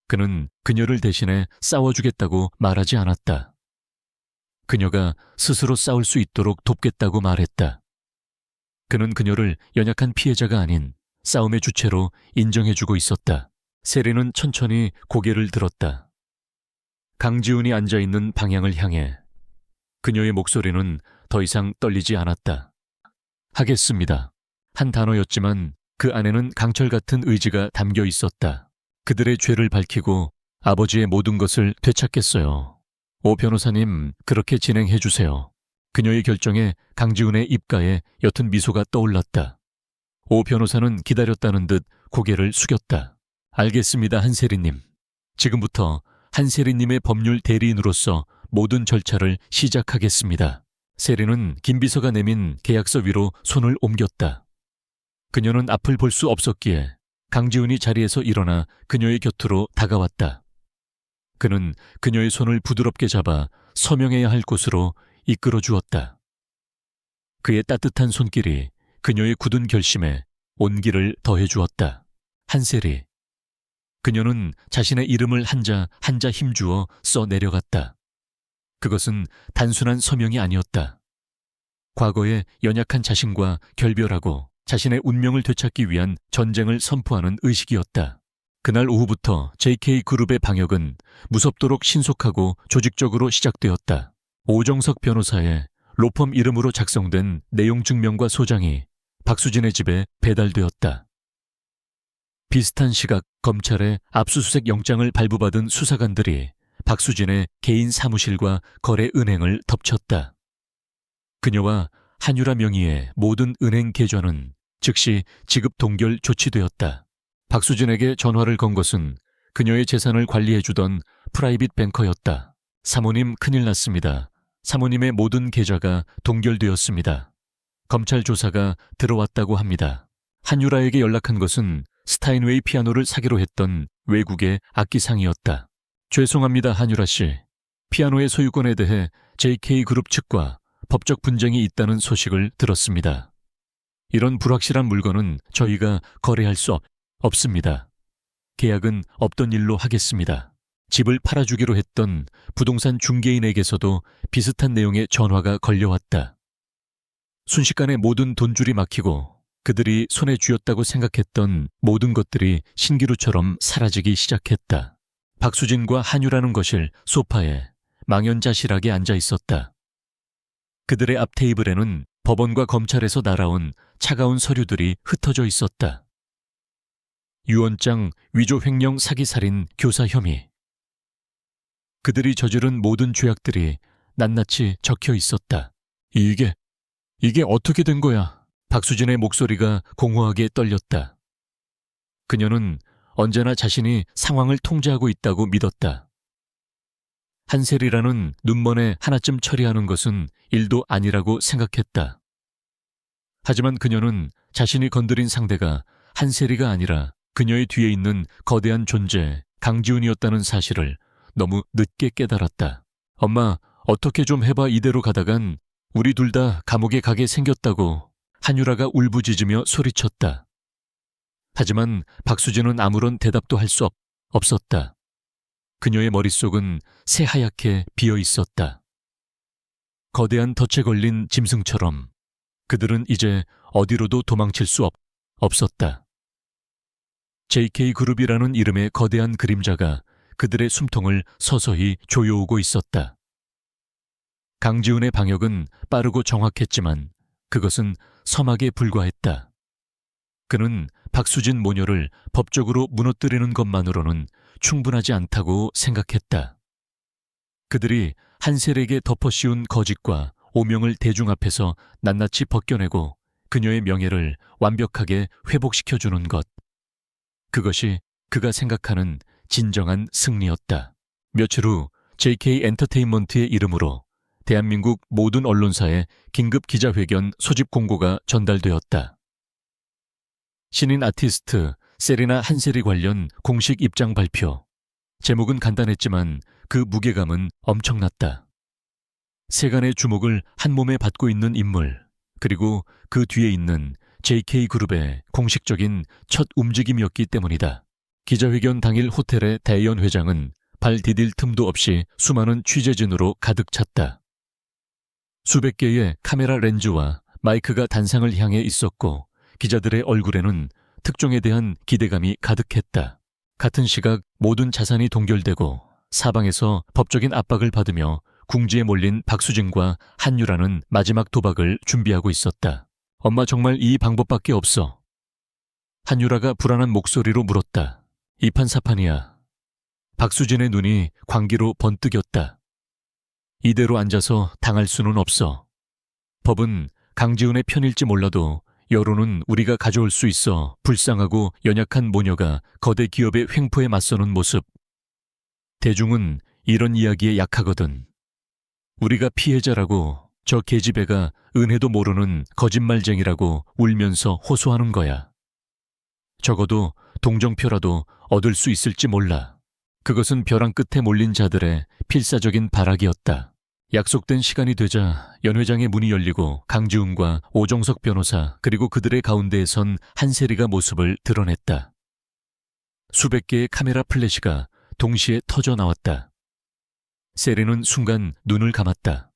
그는 그녀를 대신해 싸워주겠다고 말하지 않았다. 그녀가 스스로 싸울 수 있도록 돕겠다고 말했다. 그는 그녀를 연약한 피해자가 아닌 싸움의 주체로 인정해주고 있었다. 세리는 천천히 고개를 들었다. 강지훈이 앉아있는 방향을 향해. 그녀의 목소리는 더 이상 떨리지 않았다. 하겠습니다. 한 단어였지만 그 안에는 강철 같은 의지가 담겨 있었다. 그들의 죄를 밝히고 아버지의 모든 것을 되찾겠어요. 오 변호사님, 그렇게 진행해 주세요. 그녀의 결정에 강지훈의 입가에 옅은 미소가 떠올랐다. 오 변호사는 기다렸다는 듯 고개를 숙였다. 알겠습니다, 한세리님. 지금부터 한세리님의 법률 대리인으로서 모든 절차를 시작하겠습니다. 세리는 김 비서가 내민 계약서 위로 손을 옮겼다. 그녀는 앞을 볼 수 없었기에 강지훈이 자리에서 일어나 그녀의 곁으로 다가왔다. 그는 그녀의 손을 부드럽게 잡아 서명해야 할 곳으로 이끌어 주었다. 그의 따뜻한 손길이 그녀의 굳은 결심에 온기를 더해 주었다. 한세리. 그녀는 자신의 이름을 한자 한자 힘주어 써 내려갔다. 그것은 단순한 서명이 아니었다. 과거의 연약한 자신과 결별하고 자신의 운명을 되찾기 위한 전쟁을 선포하는 의식이었다. 그날 오후부터 JK그룹의 방역은 무섭도록 신속하고 조직적으로 시작되었다. 오정석 변호사의 로펌 이름으로 작성된 내용 증명과 소장이 박수진의 집에 배달되었다. 비슷한 시각 검찰의 압수수색 영장을 발부받은 수사관들이 박수진의 개인 사무실과 거래 은행을 덮쳤다. 그녀와 한유라 명의의 모든 은행 계좌는 즉시 지급 동결 조치되었다. 박수진에게 전화를 건 것은 그녀의 재산을 관리해주던 프라이빗 뱅커였다. 사모님, 큰일 났습니다. 사모님의 모든 계좌가 동결되었습니다. 검찰 조사가 들어왔다고 합니다. 한유라에게 연락한 것은 스타인웨이 피아노를 사기로 했던 외국의 악기상이었다. 죄송합니다, 한유라 씨. 피아노의 소유권에 대해 JK그룹 측과 법적 분쟁이 있다는 소식을 들었습니다. 이런 불확실한 물건은 저희가 거래할 수 없습니다. 계약은 없던 일로 하겠습니다. 집을 팔아주기로 했던 부동산 중개인에게서도 비슷한 내용의 전화가 걸려왔다. 순식간에 모든 돈줄이 막히고 그들이 손에 쥐었다고 생각했던 모든 것들이 신기루처럼 사라지기 시작했다. 박수진과 한유라는 것일 소파에 망연자실하게 앉아 있었다. 그들의 앞 테이블에는 법원과 검찰에서 날아온 차가운 서류들이 흩어져 있었다. 유언장, 위조 횡령 사기살인 교사 혐의. 그들이 저지른 모든 죄악들이 낱낱이 적혀 있었다. 이게 어떻게 된 거야? 박수진의 목소리가 공허하게 떨렸다. 그녀는 언제나 자신이 상황을 통제하고 있다고 믿었다. 한셀이라는 눈먼에 하나쯤 처리하는 것은 일도 아니라고 생각했다. 하지만 그녀는 자신이 건드린 상대가 한셀이가 아니라 그녀의 뒤에 있는 거대한 존재 강지훈이었다는 사실을 너무 늦게 깨달았다. 엄마, 어떻게 좀 해봐. 이대로 가다간 우리 둘 다 감옥에 가게 생겼다고. 한유라가 울부짖으며 소리쳤다. 하지만 박수진은 아무런 대답도 할 수 없었다. 그녀의 머릿속은 새하얗게 비어 있었다. 거대한 덫에 걸린 짐승처럼 그들은 이제 어디로도 도망칠 수 없었다. JK그룹이라는 이름의 거대한 그림자가 그들의 숨통을 서서히 조여오고 있었다. 강지훈의 방역은 빠르고 정확했지만 그것은 서막에 불과했다. 그는 박수진 모녀를 법적으로 무너뜨리는 것만으로는 충분하지 않다고 생각했다. 그들이 한셀에게 덮어씌운 거짓과 오명을 대중 앞에서 낱낱이 벗겨내고 그녀의 명예를 완벽하게 회복시켜주는 것. 그것이 그가 생각하는 진정한 승리였다. 며칠 후 JK 엔터테인먼트의 이름으로 대한민국 모든 언론사에 긴급 기자회견 소집 공고가 전달되었다. 신인 아티스트 세리나 한세리 관련 공식 입장 발표. 제목은 간단했지만 그 무게감은 엄청났다. 세간의 주목을 한 몸에 받고 있는 인물, 그리고 그 뒤에 있는 JK그룹의 공식적인 첫 움직임이었기 때문이다. 기자회견 당일 호텔의 대연 회장은 발 디딜 틈도 없이 수많은 취재진으로 가득 찼다. 수백 개의 카메라 렌즈와 마이크가 단상을 향해 있었고 기자들의 얼굴에는 특종에 대한 기대감이 가득했다. 같은 시각 모든 자산이 동결되고 사방에서 법적인 압박을 받으며 궁지에 몰린 박수진과 한유라는 마지막 도박을 준비하고 있었다. 엄마, 정말 이 방법밖에 없어. 한유라가 불안한 목소리로 물었다. 이판사판이야. 박수진의 눈이 광기로 번뜩였다. 이대로 앉아서 당할 수는 없어. 법은 강지훈의 편일지 몰라도 여론은 우리가 가져올 수 있어. 불쌍하고 연약한 모녀가 거대 기업의 횡포에 맞서는 모습. 대중은 이런 이야기에 약하거든. 우리가 피해자라고, 저 계집애가 은혜도 모르는 거짓말쟁이라고 울면서 호소하는 거야. 적어도 동정표라도 얻을 수 있을지 몰라. 그것은 벼랑 끝에 몰린 자들의 필사적인 발악이었다. 약속된 시간이 되자 연 회장의 문이 열리고 강지훈과 오정석 변호사 그리고 그들의 가운데에 선 한세리가 모습을 드러냈다. 수백 개의 카메라 플래시가 동시에 터져 나왔다. 세리는 순간 눈을 감았다.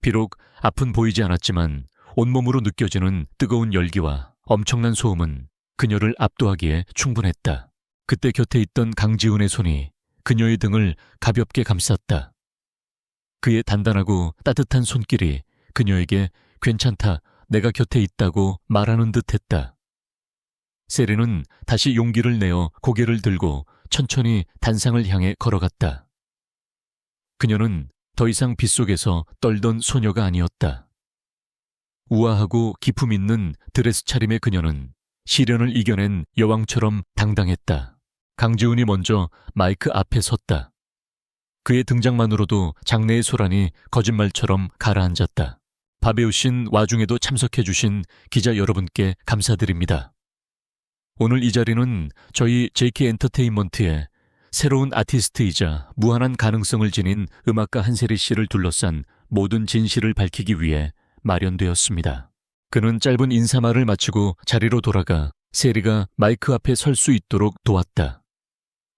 비록 앞은 보이지 않았지만 온몸으로 느껴지는 뜨거운 열기와 엄청난 소음은 그녀를 압도하기에 충분했다. 그때 곁에 있던 강지훈의 손이 그녀의 등을 가볍게 감쌌다. 그의 단단하고 따뜻한 손길이 그녀에게 괜찮다, 내가 곁에 있다고 말하는 듯 했다. 세리는 다시 용기를 내어 고개를 들고 천천히 단상을 향해 걸어갔다. 그녀는 더 이상 빗속에서 떨던 소녀가 아니었다. 우아하고 기품 있는 드레스 차림의 그녀는 시련을 이겨낸 여왕처럼 당당했다. 강지훈이 먼저 마이크 앞에 섰다. 그의 등장만으로도 장내의 소란이 거짓말처럼 가라앉았다. 밥에오신 와중에도 참석해주신 기자 여러분께 감사드립니다. 오늘 이 자리는 저희 JK 엔터테인먼트의 새로운 아티스트이자 무한한 가능성을 지닌 음악가 한세리 씨를 둘러싼 모든 진실을 밝히기 위해 마련되었습니다. 그는 짧은 인사말을 마치고 자리로 돌아가 세리가 마이크 앞에 설 수 있도록 도왔다.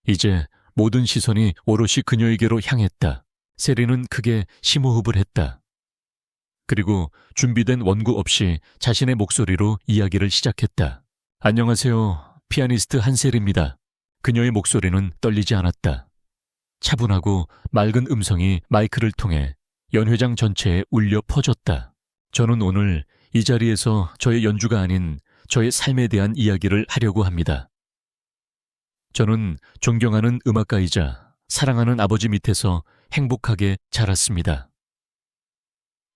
이제 모든 시선이 오롯이 그녀에게로 향했다. 세리는 크게 심호흡을 했다. 그리고 준비된 원고 없이 자신의 목소리로 이야기를 시작했다. 안녕하세요. 피아니스트 한세리입니다. 그녀의 목소리는 떨리지 않았다. 차분하고 맑은 음성이 마이크를 통해 연회장 전체에 울려 퍼졌다. 저는 오늘 이 자리에서 저의 연주가 아닌 저의 삶에 대한 이야기를 하려고 합니다. 저는 존경하는 음악가이자 사랑하는 아버지 밑에서 행복하게 자랐습니다.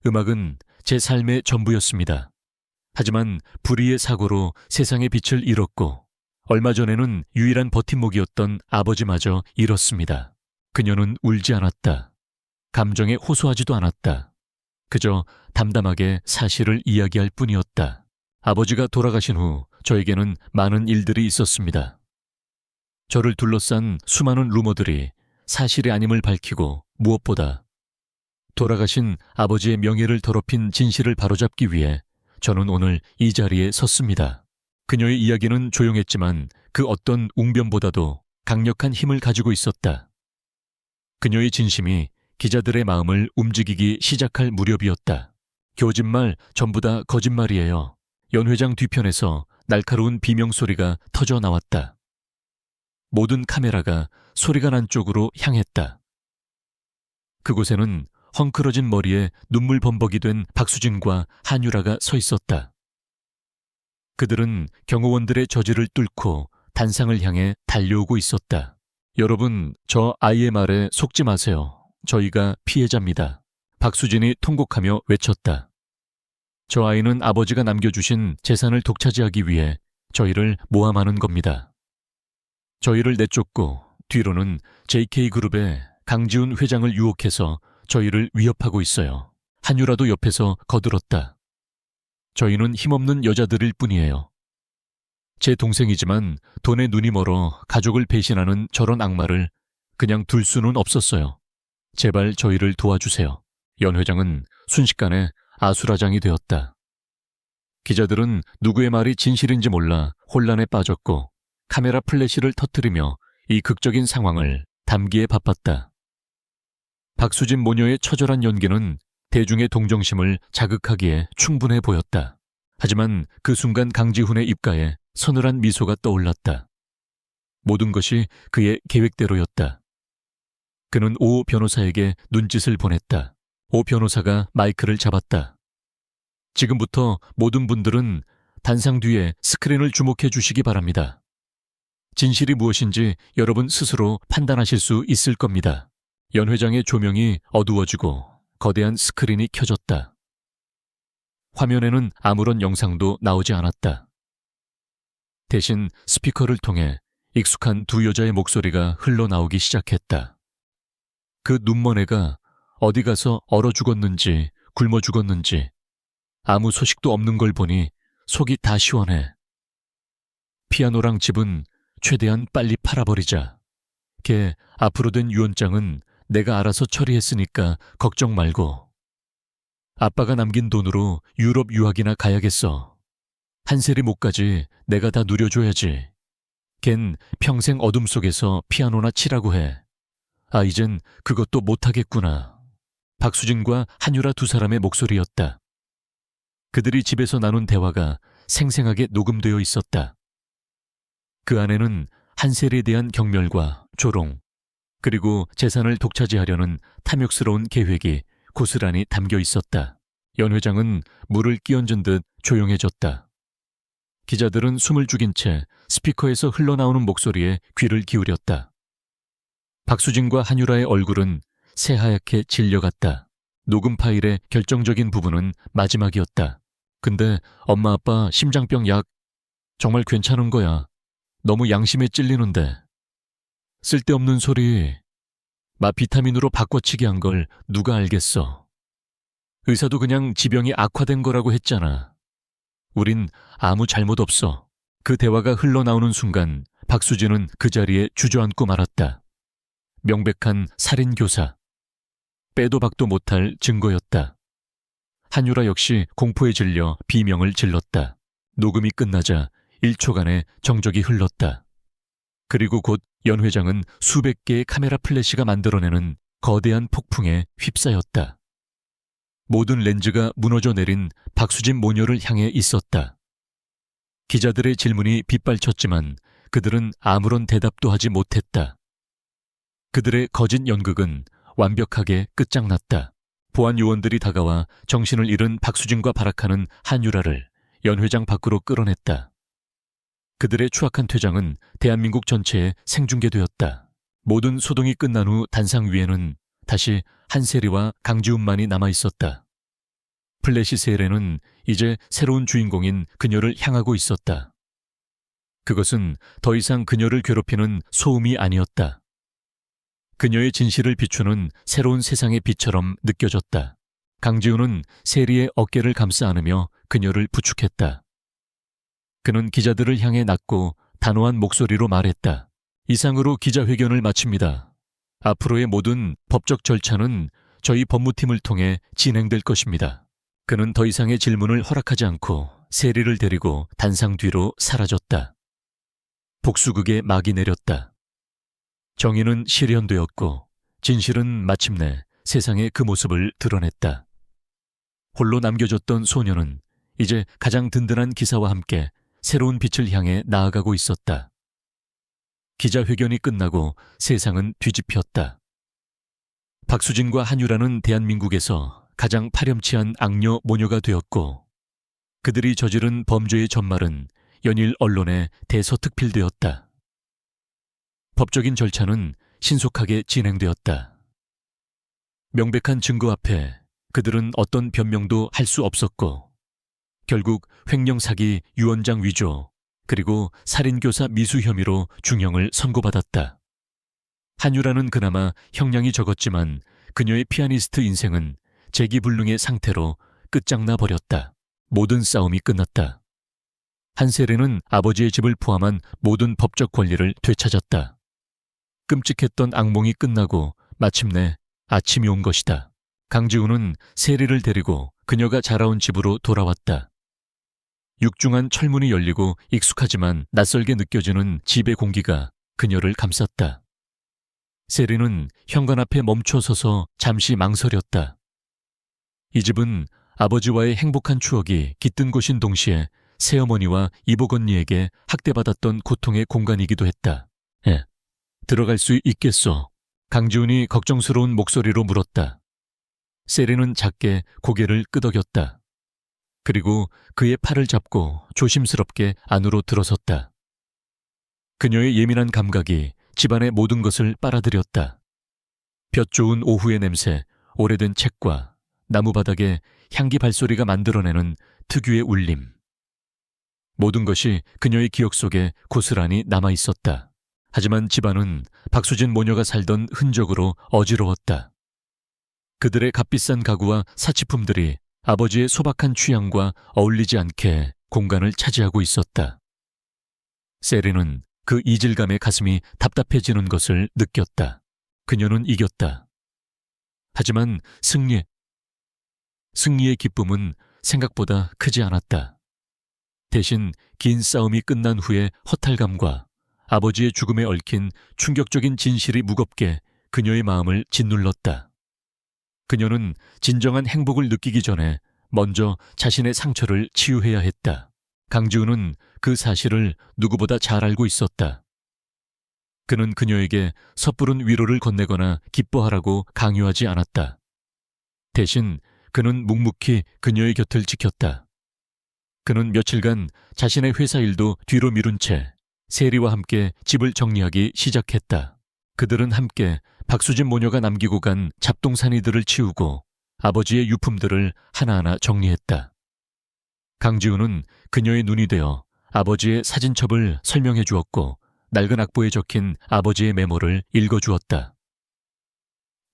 음악은 제 삶의 전부였습니다. 하지만 불의의 사고로 세상의 빛을 잃었고 얼마 전에는 유일한 버팀목이었던 아버지마저 잃었습니다. 그녀는 울지 않았다. 감정에 호소하지도 않았다. 그저 담담하게 사실을 이야기할 뿐이었다. 아버지가 돌아가신 후 저에게는 많은 일들이 있었습니다. 저를 둘러싼 수많은 루머들이 사실이 아님을 밝히고 무엇보다 돌아가신 아버지의 명예를 더럽힌 진실을 바로잡기 위해 저는 오늘 이 자리에 섰습니다. 그녀의 이야기는 조용했지만 그 어떤 웅변보다도 강력한 힘을 가지고 있었다. 그녀의 진심이 기자들의 마음을 움직이기 시작할 무렵이었다. 교진말 전부 다 거짓말이에요. 연 회장 뒤편에서 날카로운 비명소리가 터져 나왔다. 모든 카메라가 소리가 난 쪽으로 향했다. 그곳에는 헝클어진 머리에 눈물 범벅이 된 박수진과 한유라가 서 있었다. 그들은 경호원들의 저지를 뚫고 단상을 향해 달려오고 있었다. 여러분, 저 아이의 말에 속지 마세요. 저희가 피해자입니다. 박수진이 통곡하며 외쳤다. 저 아이는 아버지가 남겨주신 재산을 독차지하기 위해 저희를 모함하는 겁니다. 저희를 내쫓고 뒤로는 JK그룹의 강지훈 회장을 유혹해서 저희를 위협하고 있어요. 한유라도 옆에서 거들었다. 저희는 힘없는 여자들일 뿐이에요. 제 동생이지만 돈에 눈이 멀어 가족을 배신하는 저런 악마를 그냥 둘 수는 없었어요. 제발 저희를 도와주세요. 연 회장은 순식간에 아수라장이 되었다. 기자들은 누구의 말이 진실인지 몰라 혼란에 빠졌고 카메라 플래시를 터뜨리며 이 극적인 상황을 담기에 바빴다. 박수진 모녀의 처절한 연기는 대중의 동정심을 자극하기에 충분해 보였다. 하지만 그 순간 강지훈의 입가에 서늘한 미소가 떠올랐다. 모든 것이 그의 계획대로였다. 그는 오 변호사에게 눈짓을 보냈다. 오 변호사가 마이크를 잡았다. 지금부터 모든 분들은 단상 뒤에 스크린을 주목해 주시기 바랍니다. 진실이 무엇인지 여러분 스스로 판단하실 수 있을 겁니다. 연 회장의 조명이 어두워지고 거대한 스크린이 켜졌다. 화면에는 아무런 영상도 나오지 않았다. 대신 스피커를 통해 익숙한 두 여자의 목소리가 흘러나오기 시작했다. 그 눈먼애가 어디 가서 얼어 죽었는지 굶어 죽었는지 아무 소식도 없는 걸 보니 속이 다 시원해. 피아노랑 집은 최대한 빨리 팔아버리자. 걔 앞으로 된 유언장은 내가 알아서 처리했으니까 걱정 말고. 아빠가 남긴 돈으로 유럽 유학이나 가야겠어. 한셀이 못까지 내가 다 누려줘야지. 걘 평생 어둠 속에서 피아노나 치라고 해. 아, 이젠 그것도 못하겠구나. 박수진과 한유라 두 사람의 목소리였다. 그들이 집에서 나눈 대화가 생생하게 녹음되어 있었다. 그 안에는 한셀에 대한 경멸과 조롱, 그리고 재산을 독차지하려는 탐욕스러운 계획이 고스란히 담겨 있었다. 연 회장은 물을 끼얹은 듯 조용해졌다. 기자들은 숨을 죽인 채 스피커에서 흘러나오는 목소리에 귀를 기울였다. 박수진과 한유라의 얼굴은 새하얗게 질려갔다. 녹음 파일의 결정적인 부분은 마지막이었다. 근데 엄마 아빠 심장병 약 정말 괜찮은 거야. 너무 양심에 찔리는데. 쓸데없는 소리. 비타민으로 바꿔치기 한 걸 누가 알겠어. 의사도 그냥 지병이 악화된 거라고 했잖아. 우린 아무 잘못 없어. 그 대화가 흘러나오는 순간 박수진은 그 자리에 주저앉고 말았다. 명백한 살인교사. 빼도 박도 못할 증거였다. 한유라 역시 공포에 질려 비명을 질렀다. 녹음이 끝나자 1초간의 정적이 흘렀다. 그리고 곧 연 회장은 수백 개의 카메라 플래시가 만들어내는 거대한 폭풍에 휩싸였다. 모든 렌즈가 무너져 내린 박수진 모녀를 향해 있었다. 기자들의 질문이 빗발쳤지만 그들은 아무런 대답도 하지 못했다. 그들의 거짓 연극은 완벽하게 끝장났다. 보안 요원들이 다가와 정신을 잃은 박수진과 발악하는 한유라를 연 회장 밖으로 끌어냈다. 그들의 추악한 퇴장은 대한민국 전체에 생중계되었다. 모든 소동이 끝난 후 단상 위에는 다시 한세리와 강지훈만이 남아있었다. 플래시 세례는 이제 새로운 주인공인 그녀를 향하고 있었다. 그것은 더 이상 그녀를 괴롭히는 소음이 아니었다. 그녀의 진실을 비추는 새로운 세상의 빛처럼 느껴졌다. 강지훈은 세리의 어깨를 감싸 안으며 그녀를 부축했다. 그는 기자들을 향해 낮고 단호한 목소리로 말했다. 이상으로 기자회견을 마칩니다. 앞으로의 모든 법적 절차는 저희 법무팀을 통해 진행될 것입니다. 그는 더 이상의 질문을 허락하지 않고 세리를 데리고 단상 뒤로 사라졌다. 복수극의 막이 내렸다. 정의는 실현되었고 진실은 마침내 세상에 그 모습을 드러냈다. 홀로 남겨졌던 소녀는 이제 가장 든든한 기사와 함께 새로운 빛을 향해 나아가고 있었다. 기자회견이 끝나고 세상은 뒤집혔다. 박수진과 한유라는 대한민국에서 가장 파렴치한 악녀 모녀가 되었고 그들이 저지른 범죄의 전말은 연일 언론에 대서특필되었다. 법적인 절차는 신속하게 진행되었다. 명백한 증거 앞에 그들은 어떤 변명도 할 수 없었고 결국 횡령 사기, 유언장 위조, 그리고 살인교사 미수 혐의로 중형을 선고받았다. 한유라는 그나마 형량이 적었지만 그녀의 피아니스트 인생은 재기불능의 상태로 끝장나 버렸다. 모든 싸움이 끝났다. 한세리는 아버지의 집을 포함한 모든 법적 권리를 되찾았다. 끔찍했던 악몽이 끝나고 마침내 아침이 온 것이다. 강지우는 세리를 데리고 그녀가 자라온 집으로 돌아왔다. 육중한 철문이 열리고 익숙하지만 낯설게 느껴지는 집의 공기가 그녀를 감쌌다. 세리는 현관 앞에 멈춰 서서 잠시 망설였다. 이 집은 아버지와의 행복한 추억이 깃든 곳인 동시에 새어머니와 이복 언니에게 학대받았던 고통의 공간이기도 했다. 들어갈 수 있겠소? 강지훈이 걱정스러운 목소리로 물었다. 세리는 작게 고개를 끄덕였다. 그리고 그의 팔을 잡고 조심스럽게 안으로 들어섰다. 그녀의 예민한 감각이 집안의 모든 것을 빨아들였다. 볕 좋은 오후의 냄새, 오래된 책과 나무바닥에 향기 발소리가 만들어내는 특유의 울림. 모든 것이 그녀의 기억 속에 고스란히 남아있었다. 하지만 집안은 박수진 모녀가 살던 흔적으로 어지러웠다. 그들의 값비싼 가구와 사치품들이 아버지의 소박한 취향과 어울리지 않게 공간을 차지하고 있었다. 세리는 그 이질감에 가슴이 답답해지는 것을 느꼈다. 그녀는 이겼다. 하지만 승리의 기쁨은 생각보다 크지 않았다. 대신 긴 싸움이 끝난 후의 허탈감과 아버지의 죽음에 얽힌 충격적인 진실이 무겁게 그녀의 마음을 짓눌렀다. 그녀는 진정한 행복을 느끼기 전에 먼저 자신의 상처를 치유해야 했다. 강지우는 그 사실을 누구보다 잘 알고 있었다. 그는 그녀에게 섣부른 위로를 건네거나 기뻐하라고 강요하지 않았다. 대신 그는 묵묵히 그녀의 곁을 지켰다. 그는 며칠간 자신의 회사 일도 뒤로 미룬 채 세리와 함께 집을 정리하기 시작했다. 그들은 함께 박수진 모녀가 남기고 간 잡동사니들을 치우고 아버지의 유품들을 하나하나 정리했다. 강지우는 그녀의 눈이 되어 아버지의 사진첩을 설명해 주었고 낡은 악보에 적힌 아버지의 메모를 읽어주었다.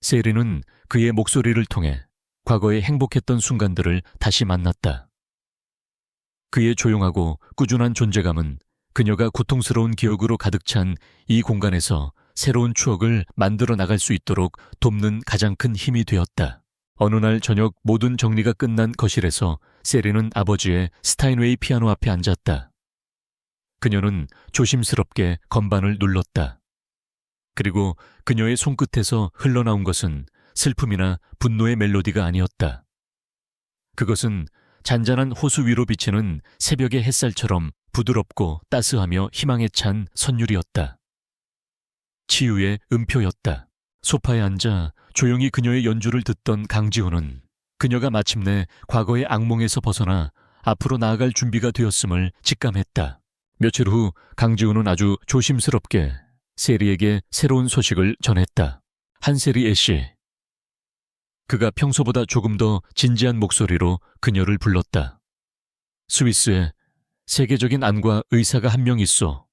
세리는 그의 목소리를 통해 과거에 행복했던 순간들을 다시 만났다. 그의 조용하고 꾸준한 존재감은 그녀가 고통스러운 기억으로 가득 찬 이 공간에서 새로운 추억을 만들어 나갈 수 있도록 돕는 가장 큰 힘이 되었다. 어느 날 저녁 모든 정리가 끝난 거실에서 세리는 아버지의 스타인웨이 피아노 앞에 앉았다. 그녀는 조심스럽게 건반을 눌렀다. 그리고 그녀의 손끝에서 흘러나온 것은 슬픔이나 분노의 멜로디가 아니었다. 그것은 잔잔한 호수 위로 비치는 새벽의 햇살처럼 부드럽고 따스하며 희망에 찬 선율이었다. 치유의 음표였다. 소파에 앉아 조용히 그녀의 연주를 듣던 강지훈은 그녀가 마침내 과거의 악몽에서 벗어나 앞으로 나아갈 준비가 되었음을 직감했다. 며칠 후 강지훈은 아주 조심스럽게 세리에게 새로운 소식을 전했다. 한세리 애씨. 그가 평소보다 조금 더 진지한 목소리로 그녀를 불렀다. 스위스에 세계적인 안과 의사가 한 명 있어.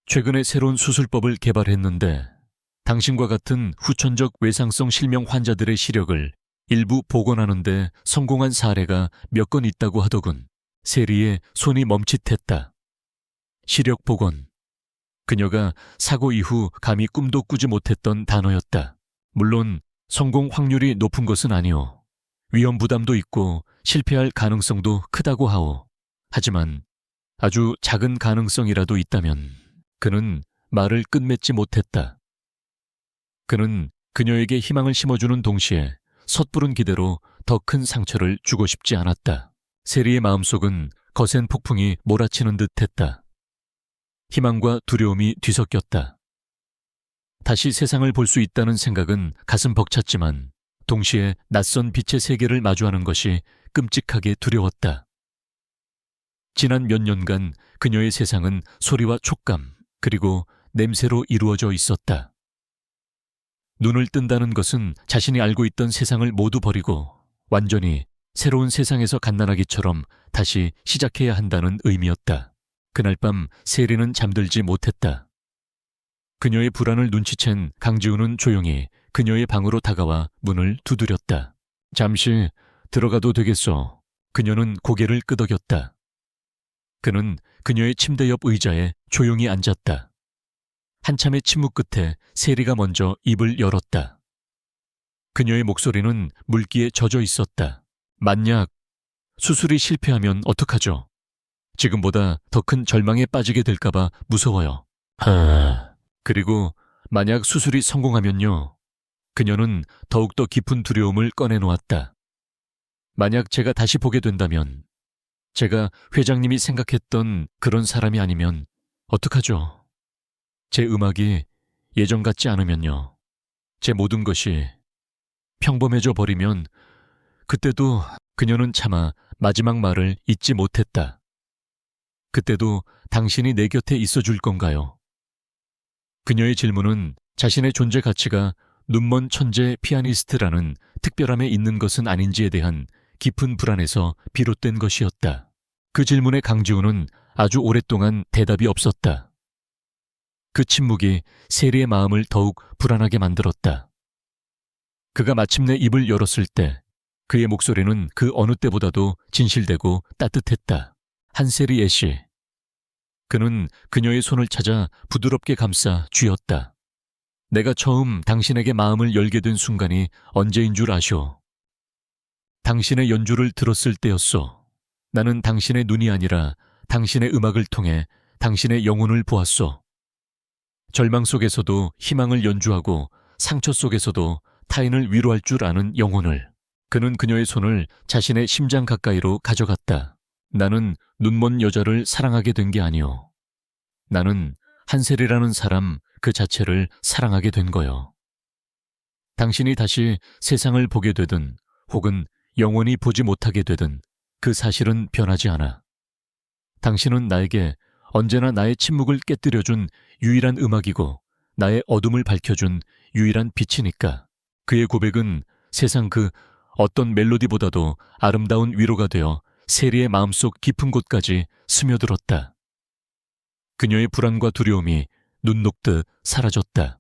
최근에 새로운 수술법을 개발했는데 당신과 같은 후천적 외상성 실명 환자들의 시력을 일부 복원하는 데 성공한 사례가 몇 건 있다고 하더군. 세리의 손이 멈칫했다. 시력 복원. 그녀가 사고 이후 감히 꿈도 꾸지 못했던 단어였다. 물론 성공 확률이 높은 것은 아니오. 위험 부담도 있고 실패할 가능성도 크다고 하오. 하지만 아주 작은 가능성이라도 있다면 그는 말을 끝맺지 못했다. 그는 그녀에게 희망을 심어주는 동시에 섣부른 기대로 더 큰 상처를 주고 싶지 않았다. 세리의 마음속은 거센 폭풍이 몰아치는 듯했다. 희망과 두려움이 뒤섞였다. 다시 세상을 볼 수 있다는 생각은 가슴 벅찼지만 동시에 낯선 빛의 세계를 마주하는 것이 끔찍하게 두려웠다. 지난 몇 년간 그녀의 세상은 소리와 촉감 그리고 냄새로 이루어져 있었다. 눈을 뜬다는 것은 자신이 알고 있던 세상을 모두 버리고 완전히 새로운 세상에서 갓난아기처럼 다시 시작해야 한다는 의미였다. 그날 밤 세리는 잠들지 못했다. 그녀의 불안을 눈치챈 강지훈은 조용히 그녀의 방으로 다가와 문을 두드렸다. 잠시 들어가도 되겠소? 그녀는 고개를 끄덕였다. 그는 그녀의 침대 옆 의자에 조용히 앉았다. 한참의 침묵 끝에 세리가 먼저 입을 열었다. 그녀의 목소리는 물기에 젖어 있었다. 만약 수술이 실패하면 어떡하죠? 지금보다 더 큰 절망에 빠지게 될까봐 무서워요. 그리고 만약 수술이 성공하면요. 그녀는 더욱더 깊은 두려움을 꺼내놓았다. 만약 제가 다시 보게 된다면, 제가 회장님이 생각했던 그런 사람이 아니면 어떡하죠? 제 음악이 예전 같지 않으면요. 제 모든 것이 평범해져 버리면 그때도 그녀는 차마 마지막 말을 잊지 못했다. 그때도 당신이 내 곁에 있어 줄 건가요? 그녀의 질문은 자신의 존재 가치가 눈먼 천재 피아니스트라는 특별함에 있는 것은 아닌지에 대한 깊은 불안에서 비롯된 것이었다. 그 질문에 강지훈은 아주 오랫동안 대답이 없었다. 그 침묵이 세리의 마음을 더욱 불안하게 만들었다. 그가 마침내 입을 열었을 때 그의 목소리는 그 어느 때보다도 진실되고 따뜻했다. 한세리 애씨. 그는 그녀의 손을 찾아 부드럽게 감싸 쥐었다. 내가 처음 당신에게 마음을 열게 된 순간이 언제인 줄 아쇼? 당신의 연주를 들었을 때였소. 나는 당신의 눈이 아니라 당신의 음악을 통해 당신의 영혼을 보았소. 절망 속에서도 희망을 연주하고 상처 속에서도 타인을 위로할 줄 아는 영혼을. 그는 그녀의 손을 자신의 심장 가까이로 가져갔다. 나는 눈먼 여자를 사랑하게 된 게 아니오. 나는 한셀이라는 사람 그 자체를 사랑하게 된 거요. 당신이 다시 세상을 보게 되든 혹은 영원히 보지 못하게 되든 그 사실은 변하지 않아. 당신은 나에게 언제나 나의 침묵을 깨뜨려준 유일한 음악이고 나의 어둠을 밝혀준 유일한 빛이니까. 그의 고백은 세상 그 어떤 멜로디보다도 아름다운 위로가 되어 세리의 마음속 깊은 곳까지 스며들었다. 그녀의 불안과 두려움이 눈 녹듯 사라졌다.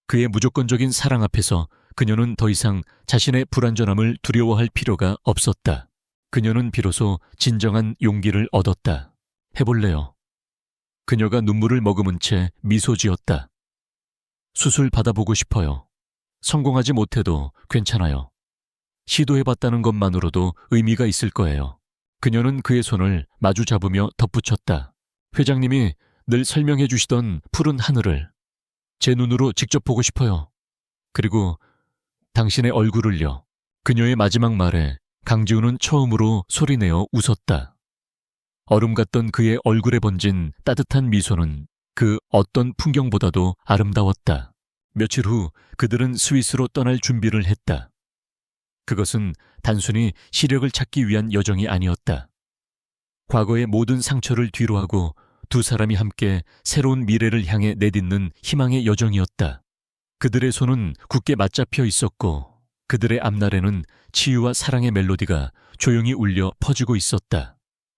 그의 무조건적인 사랑 앞에서 그녀는 더 이상 자신의 불완전함을 두려워할 필요가 없었다. 그녀는 비로소 진정한 용기를 얻었다. 해볼래요? 그녀가 눈물을 머금은 채 미소 지었다. 수술 받아보고 싶어요. 성공하지 못해도 괜찮아요. 시도해봤다는 것만으로도 의미가 있을 거예요. 그녀는 그의 손을 마주 잡으며 덧붙였다. 회장님이 늘 설명해 주시던 푸른 하늘을 제 눈으로 직접 보고 싶어요. 그리고 당신의 얼굴을요. 그녀의 마지막 말에 강지훈은 처음으로 소리내어 웃었다. 얼음 같던 그의 얼굴에 번진 따뜻한 미소는 그 어떤 풍경보다도 아름다웠다. 며칠 후 그들은 스위스로 떠날 준비를 했다. 그것은 단순히 시력을 찾기 위한 여정이 아니었다. 과거의 모든 상처를 뒤로하고 두 사람이 함께 새로운 미래를 향해 내딛는 희망의 여정이었다. 그들의 손은 굳게 맞잡혀 있었고 그들의 앞날에는 치유와 사랑의 멜로디가 조용히 울려 퍼지고 있었다.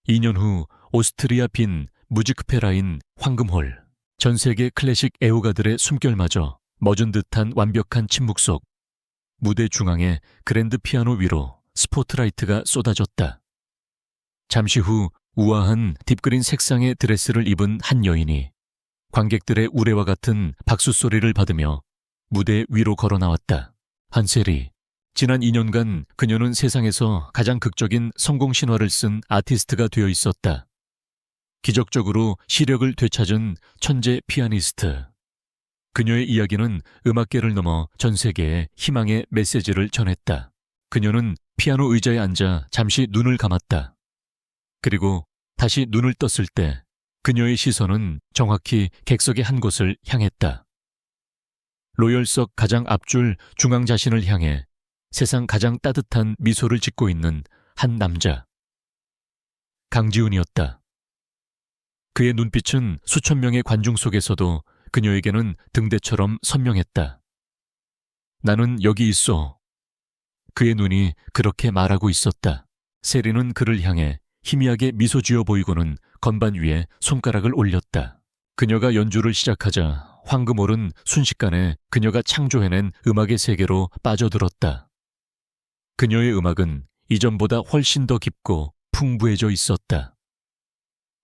2년 후 오스트리아 빈 무지크페라인 황금홀. 전 세계 클래식 애호가들의 숨결마저 멎은 듯한 완벽한 침묵 속 무대 중앙에 그랜드 피아노 위로 스포트라이트가 쏟아졌다. 잠시 후 우아한 딥그린 색상의 드레스를 입은 한 여인이 관객들의 우레와 같은 박수 소리를 받으며 무대 위로 걸어 나왔다. 한셀이. 지난 2년간 그녀는 세상에서 가장 극적인 성공 신화를 쓴 아티스트가 되어 있었다. 기적적으로 시력을 되찾은 천재 피아니스트. 그녀의 이야기는 음악계를 넘어 전 세계에 희망의 메시지를 전했다. 그녀는 피아노 의자에 앉아 잠시 눈을 감았다. 그리고 다시 눈을 떴을 때 그녀의 시선은 정확히 객석의 한 곳을 향했다. 로열석 가장 앞줄 중앙 자신을 향해 세상 가장 따뜻한 미소를 짓고 있는 한 남자. 강지훈이었다. 그의 눈빛은 수천 명의 관중 속에서도 그녀에게는 등대처럼 선명했다. 나는 여기 있어. 그의 눈이 그렇게 말하고 있었다. 세리는 그를 향해 희미하게 미소 지어 보이고는 건반 위에 손가락을 올렸다. 그녀가 연주를 시작하자 황금홀은 순식간에 그녀가 창조해낸 음악의 세계로 빠져들었다. 그녀의 음악은 이전보다 훨씬 더 깊고 풍부해져 있었다.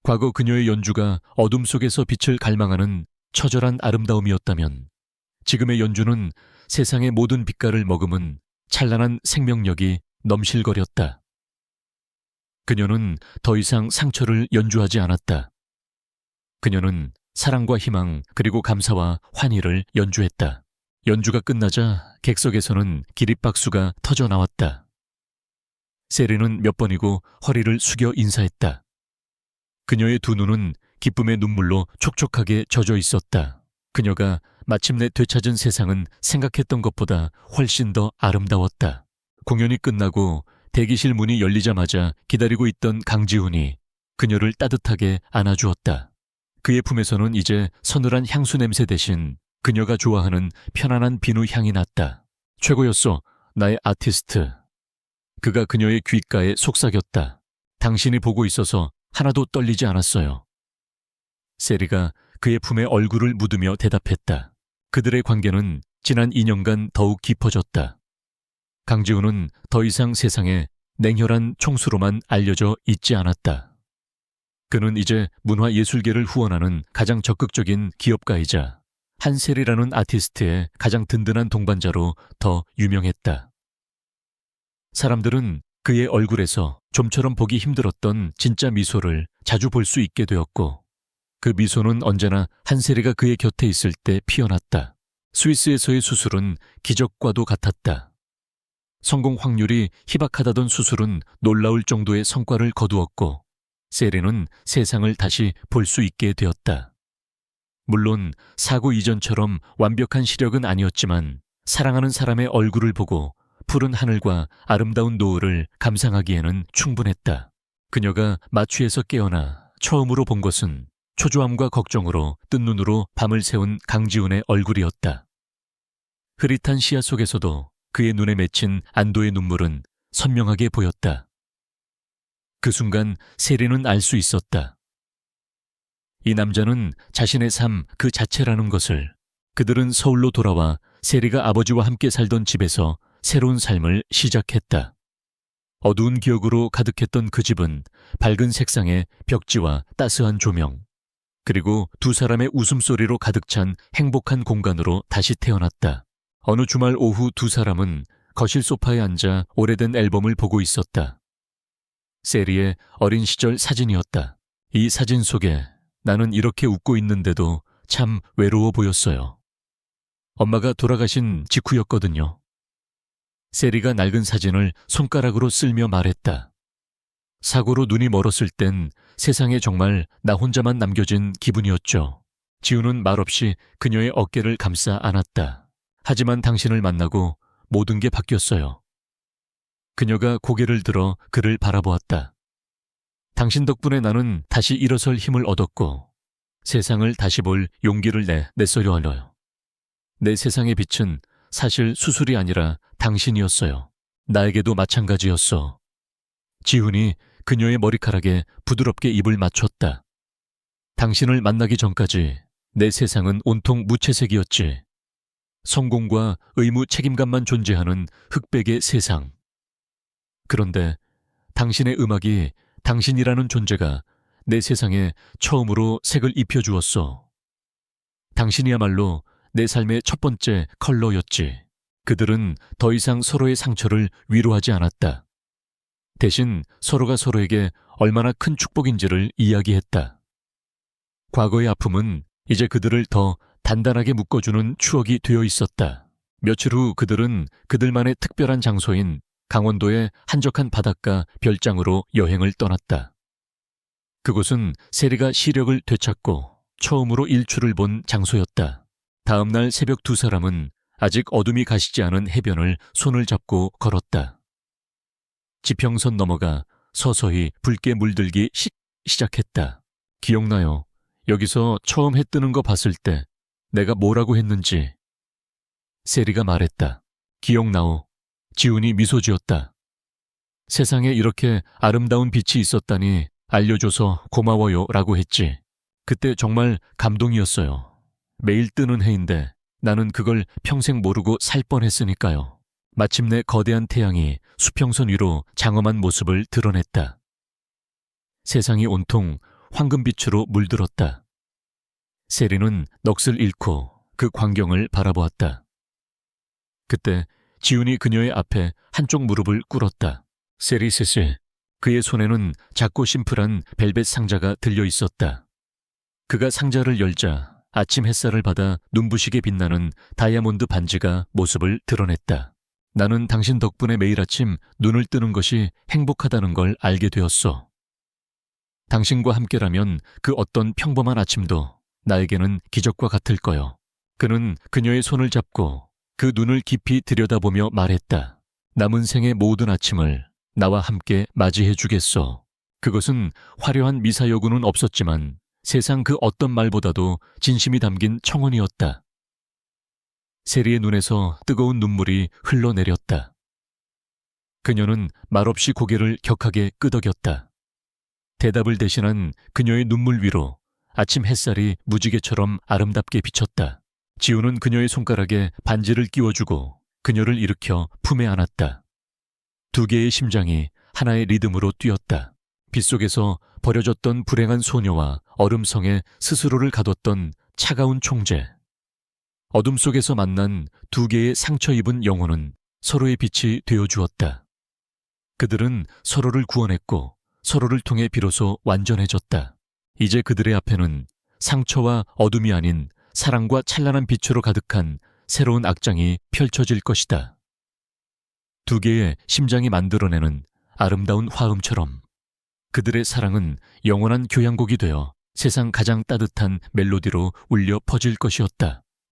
과거 그녀의 연주가 어둠 속에서 빛을 갈망하는 처절한 아름다움이었다면 지금의 연주는 세상의 모든 빛깔을 머금은 찬란한 생명력이 넘실거렸다. 그녀는 더 이상 상처를 연주하지 않았다. 그녀는 사랑과 희망 그리고 감사와 환희를 연주했다. 연주가 끝나자 객석에서는 기립박수가 터져 나왔다. 세리는 몇 번이고 허리를 숙여 인사했다. 그녀의 두 눈은 기쁨의 눈물로 촉촉하게 젖어 있었다. 그녀가 마침내 되찾은 세상은 생각했던 것보다 훨씬 더 아름다웠다. 공연이 끝나고 대기실 문이 열리자마자 기다리고 있던 강지훈이 그녀를 따뜻하게 안아주었다. 그의 품에서는 이제 서늘한 향수 냄새 대신 그녀가 좋아하는 편안한 비누 향이 났다. 최고였어, 나의 아티스트. 그가 그녀의 귓가에 속삭였다. 당신이 보고 있어서 하나도 떨리지 않았어요. 세리가 그의 품에 얼굴을 묻으며 대답했다. 그들의 관계는 지난 2년간 더욱 깊어졌다. 강지훈은 더 이상 세상에 냉혈한 총수로만 알려져 있지 않았다. 그는 이제 문화예술계를 후원하는 가장 적극적인 기업가이자 한셀이라는 아티스트의 가장 든든한 동반자로 더 유명했다. 사람들은 그의 얼굴에서 좀처럼 보기 힘들었던 진짜 미소를 자주 볼 수 있게 되었고 그 미소는 언제나 한세리가 그의 곁에 있을 때 피어났다. 스위스에서의 수술은 기적과도 같았다. 성공 확률이 희박하다던 수술은 놀라울 정도의 성과를 거두었고 세리는 세상을 다시 볼 수 있게 되었다. 물론 사고 이전처럼 완벽한 시력은 아니었지만 사랑하는 사람의 얼굴을 보고 푸른 하늘과 아름다운 노을을 감상하기에는 충분했다. 그녀가 마취에서 깨어나 처음으로 본 것은 초조함과 걱정으로 뜬 눈으로 밤을 새운 강지훈의 얼굴이었다. 흐릿한 시야 속에서도 그의 눈에 맺힌 안도의 눈물은 선명하게 보였다. 그 순간 세리는 알 수 있었다. 이 남자는 자신의 삶 그 자체라는 것을. 그들은 서울로 돌아와 세리가 아버지와 함께 살던 집에서 새로운 삶을 시작했다. 어두운 기억으로 가득했던 그 집은 밝은 색상의 벽지와 따스한 조명, 그리고 두 사람의 웃음소리로 가득 찬 행복한 공간으로 다시 태어났다. 어느 주말 오후 두 사람은 거실 소파에 앉아 오래된 앨범을 보고 있었다. 세리의 어린 시절 사진이었다. 이 사진 속에 나는 이렇게 웃고 있는데도 참 외로워 보였어요. 엄마가 돌아가신 직후였거든요. 세리가 낡은 사진을 손가락으로 쓸며 말했다. 사고로 눈이 멀었을 땐 세상에 정말 나 혼자만 남겨진 기분이었죠. 지우는 말없이 그녀의 어깨를 감싸 안았다. 하지만 당신을 만나고 모든 게 바뀌었어요. 그녀가 고개를 들어 그를 바라보았다. 당신 덕분에 나는 다시 일어설 힘을 얻었고 세상을 다시 볼 용기를 냈어요. 알아요. 내 세상의 빛은 사실 수술이 아니라 당신이었어요. 나에게도 마찬가지였어. 지훈이 그녀의 머리카락에 부드럽게 입을 맞췄다. 당신을 만나기 전까지 내 세상은 온통 무채색이었지. 성공과 의무 책임감만 존재하는 흑백의 세상. 그런데 당신의 음악이 당신이라는 존재가 내 세상에 처음으로 색을 입혀주었어. 당신이야말로 내 삶의 첫 번째 컬러였지. 그들은 더 이상 서로의 상처를 위로하지 않았다. 대신 서로가 서로에게 얼마나 큰 축복인지를 이야기했다. 과거의 아픔은 이제 그들을 더 단단하게 묶어주는 추억이 되어 있었다. 며칠 후 그들은 그들만의 특별한 장소인 강원도의 한적한 바닷가 별장으로 여행을 떠났다. 그곳은 세리가 시력을 되찾고 처음으로 일출을 본 장소였다. 다음 날 새벽 두 사람은 아직 어둠이 가시지 않은 해변을 손을 잡고 걸었다. 지평선 넘어가 서서히 붉게 물들기 시작했다. 기억나요? 여기서 처음 해 뜨는 거 봤을 때 내가 뭐라고 했는지. 세리가 말했다. 기억나오. 지훈이 미소 지었다. 세상에 이렇게 아름다운 빛이 있었다니 알려줘서 고마워요 라고 했지. 그때 정말 감동이었어요. 매일 뜨는 해인데 나는 그걸 평생 모르고 살 뻔했으니까요. 마침내 거대한 태양이 수평선 위로 장엄한 모습을 드러냈다. 세상이 온통 황금빛으로 물들었다. 세리는 넋을 잃고 그 광경을 바라보았다. 그때 지훈이 그녀의 앞에 한쪽 무릎을 꿇었다. 세리 셋이 그의 손에는 작고 심플한 벨벳 상자가 들려 있었다. 그가 상자를 열자 아침 햇살을 받아 눈부시게 빛나는 다이아몬드 반지가 모습을 드러냈다. 나는 당신 덕분에 매일 아침 눈을 뜨는 것이 행복하다는 걸 알게 되었어. 당신과 함께라면 그 어떤 평범한 아침도 나에게는 기적과 같을 거요. 그는 그녀의 손을 잡고 그 눈을 깊이 들여다보며 말했다. 남은 생의 모든 아침을 나와 함께 맞이해 주겠어. 그것은 화려한 미사여구는 없었지만 세상 그 어떤 말보다도 진심이 담긴 청혼이었다. 세리의 눈에서 뜨거운 눈물이 흘러내렸다. 그녀는 말없이 고개를 격하게 끄덕였다. 대답을 대신한 그녀의 눈물 위로 아침 햇살이 무지개처럼 아름답게 비쳤다. 지우는 그녀의 손가락에 반지를 끼워주고 그녀를 일으켜 품에 안았다. 두 개의 심장이 하나의 리듬으로 뛰었다. 빗속에서 버려졌던 불행한 소녀와 얼음성에 스스로를 가뒀던 차가운 총재. 어둠 속에서 만난 두 개의 상처 입은 영혼은 서로의 빛이 되어주었다. 그들은 서로를 구원했고 서로를 통해 비로소 완전해졌다. 이제 그들의 앞에는 상처와 어둠이 아닌 사랑과 찬란한 빛으로 가득한 새로운 악장이 펼쳐질 것이다. 두 개의 심장이 만들어내는 아름다운 화음처럼 그들의 사랑은 영원한 교향곡이 되어 세상 가장 따뜻한 멜로디로 울려 퍼질 것이었다.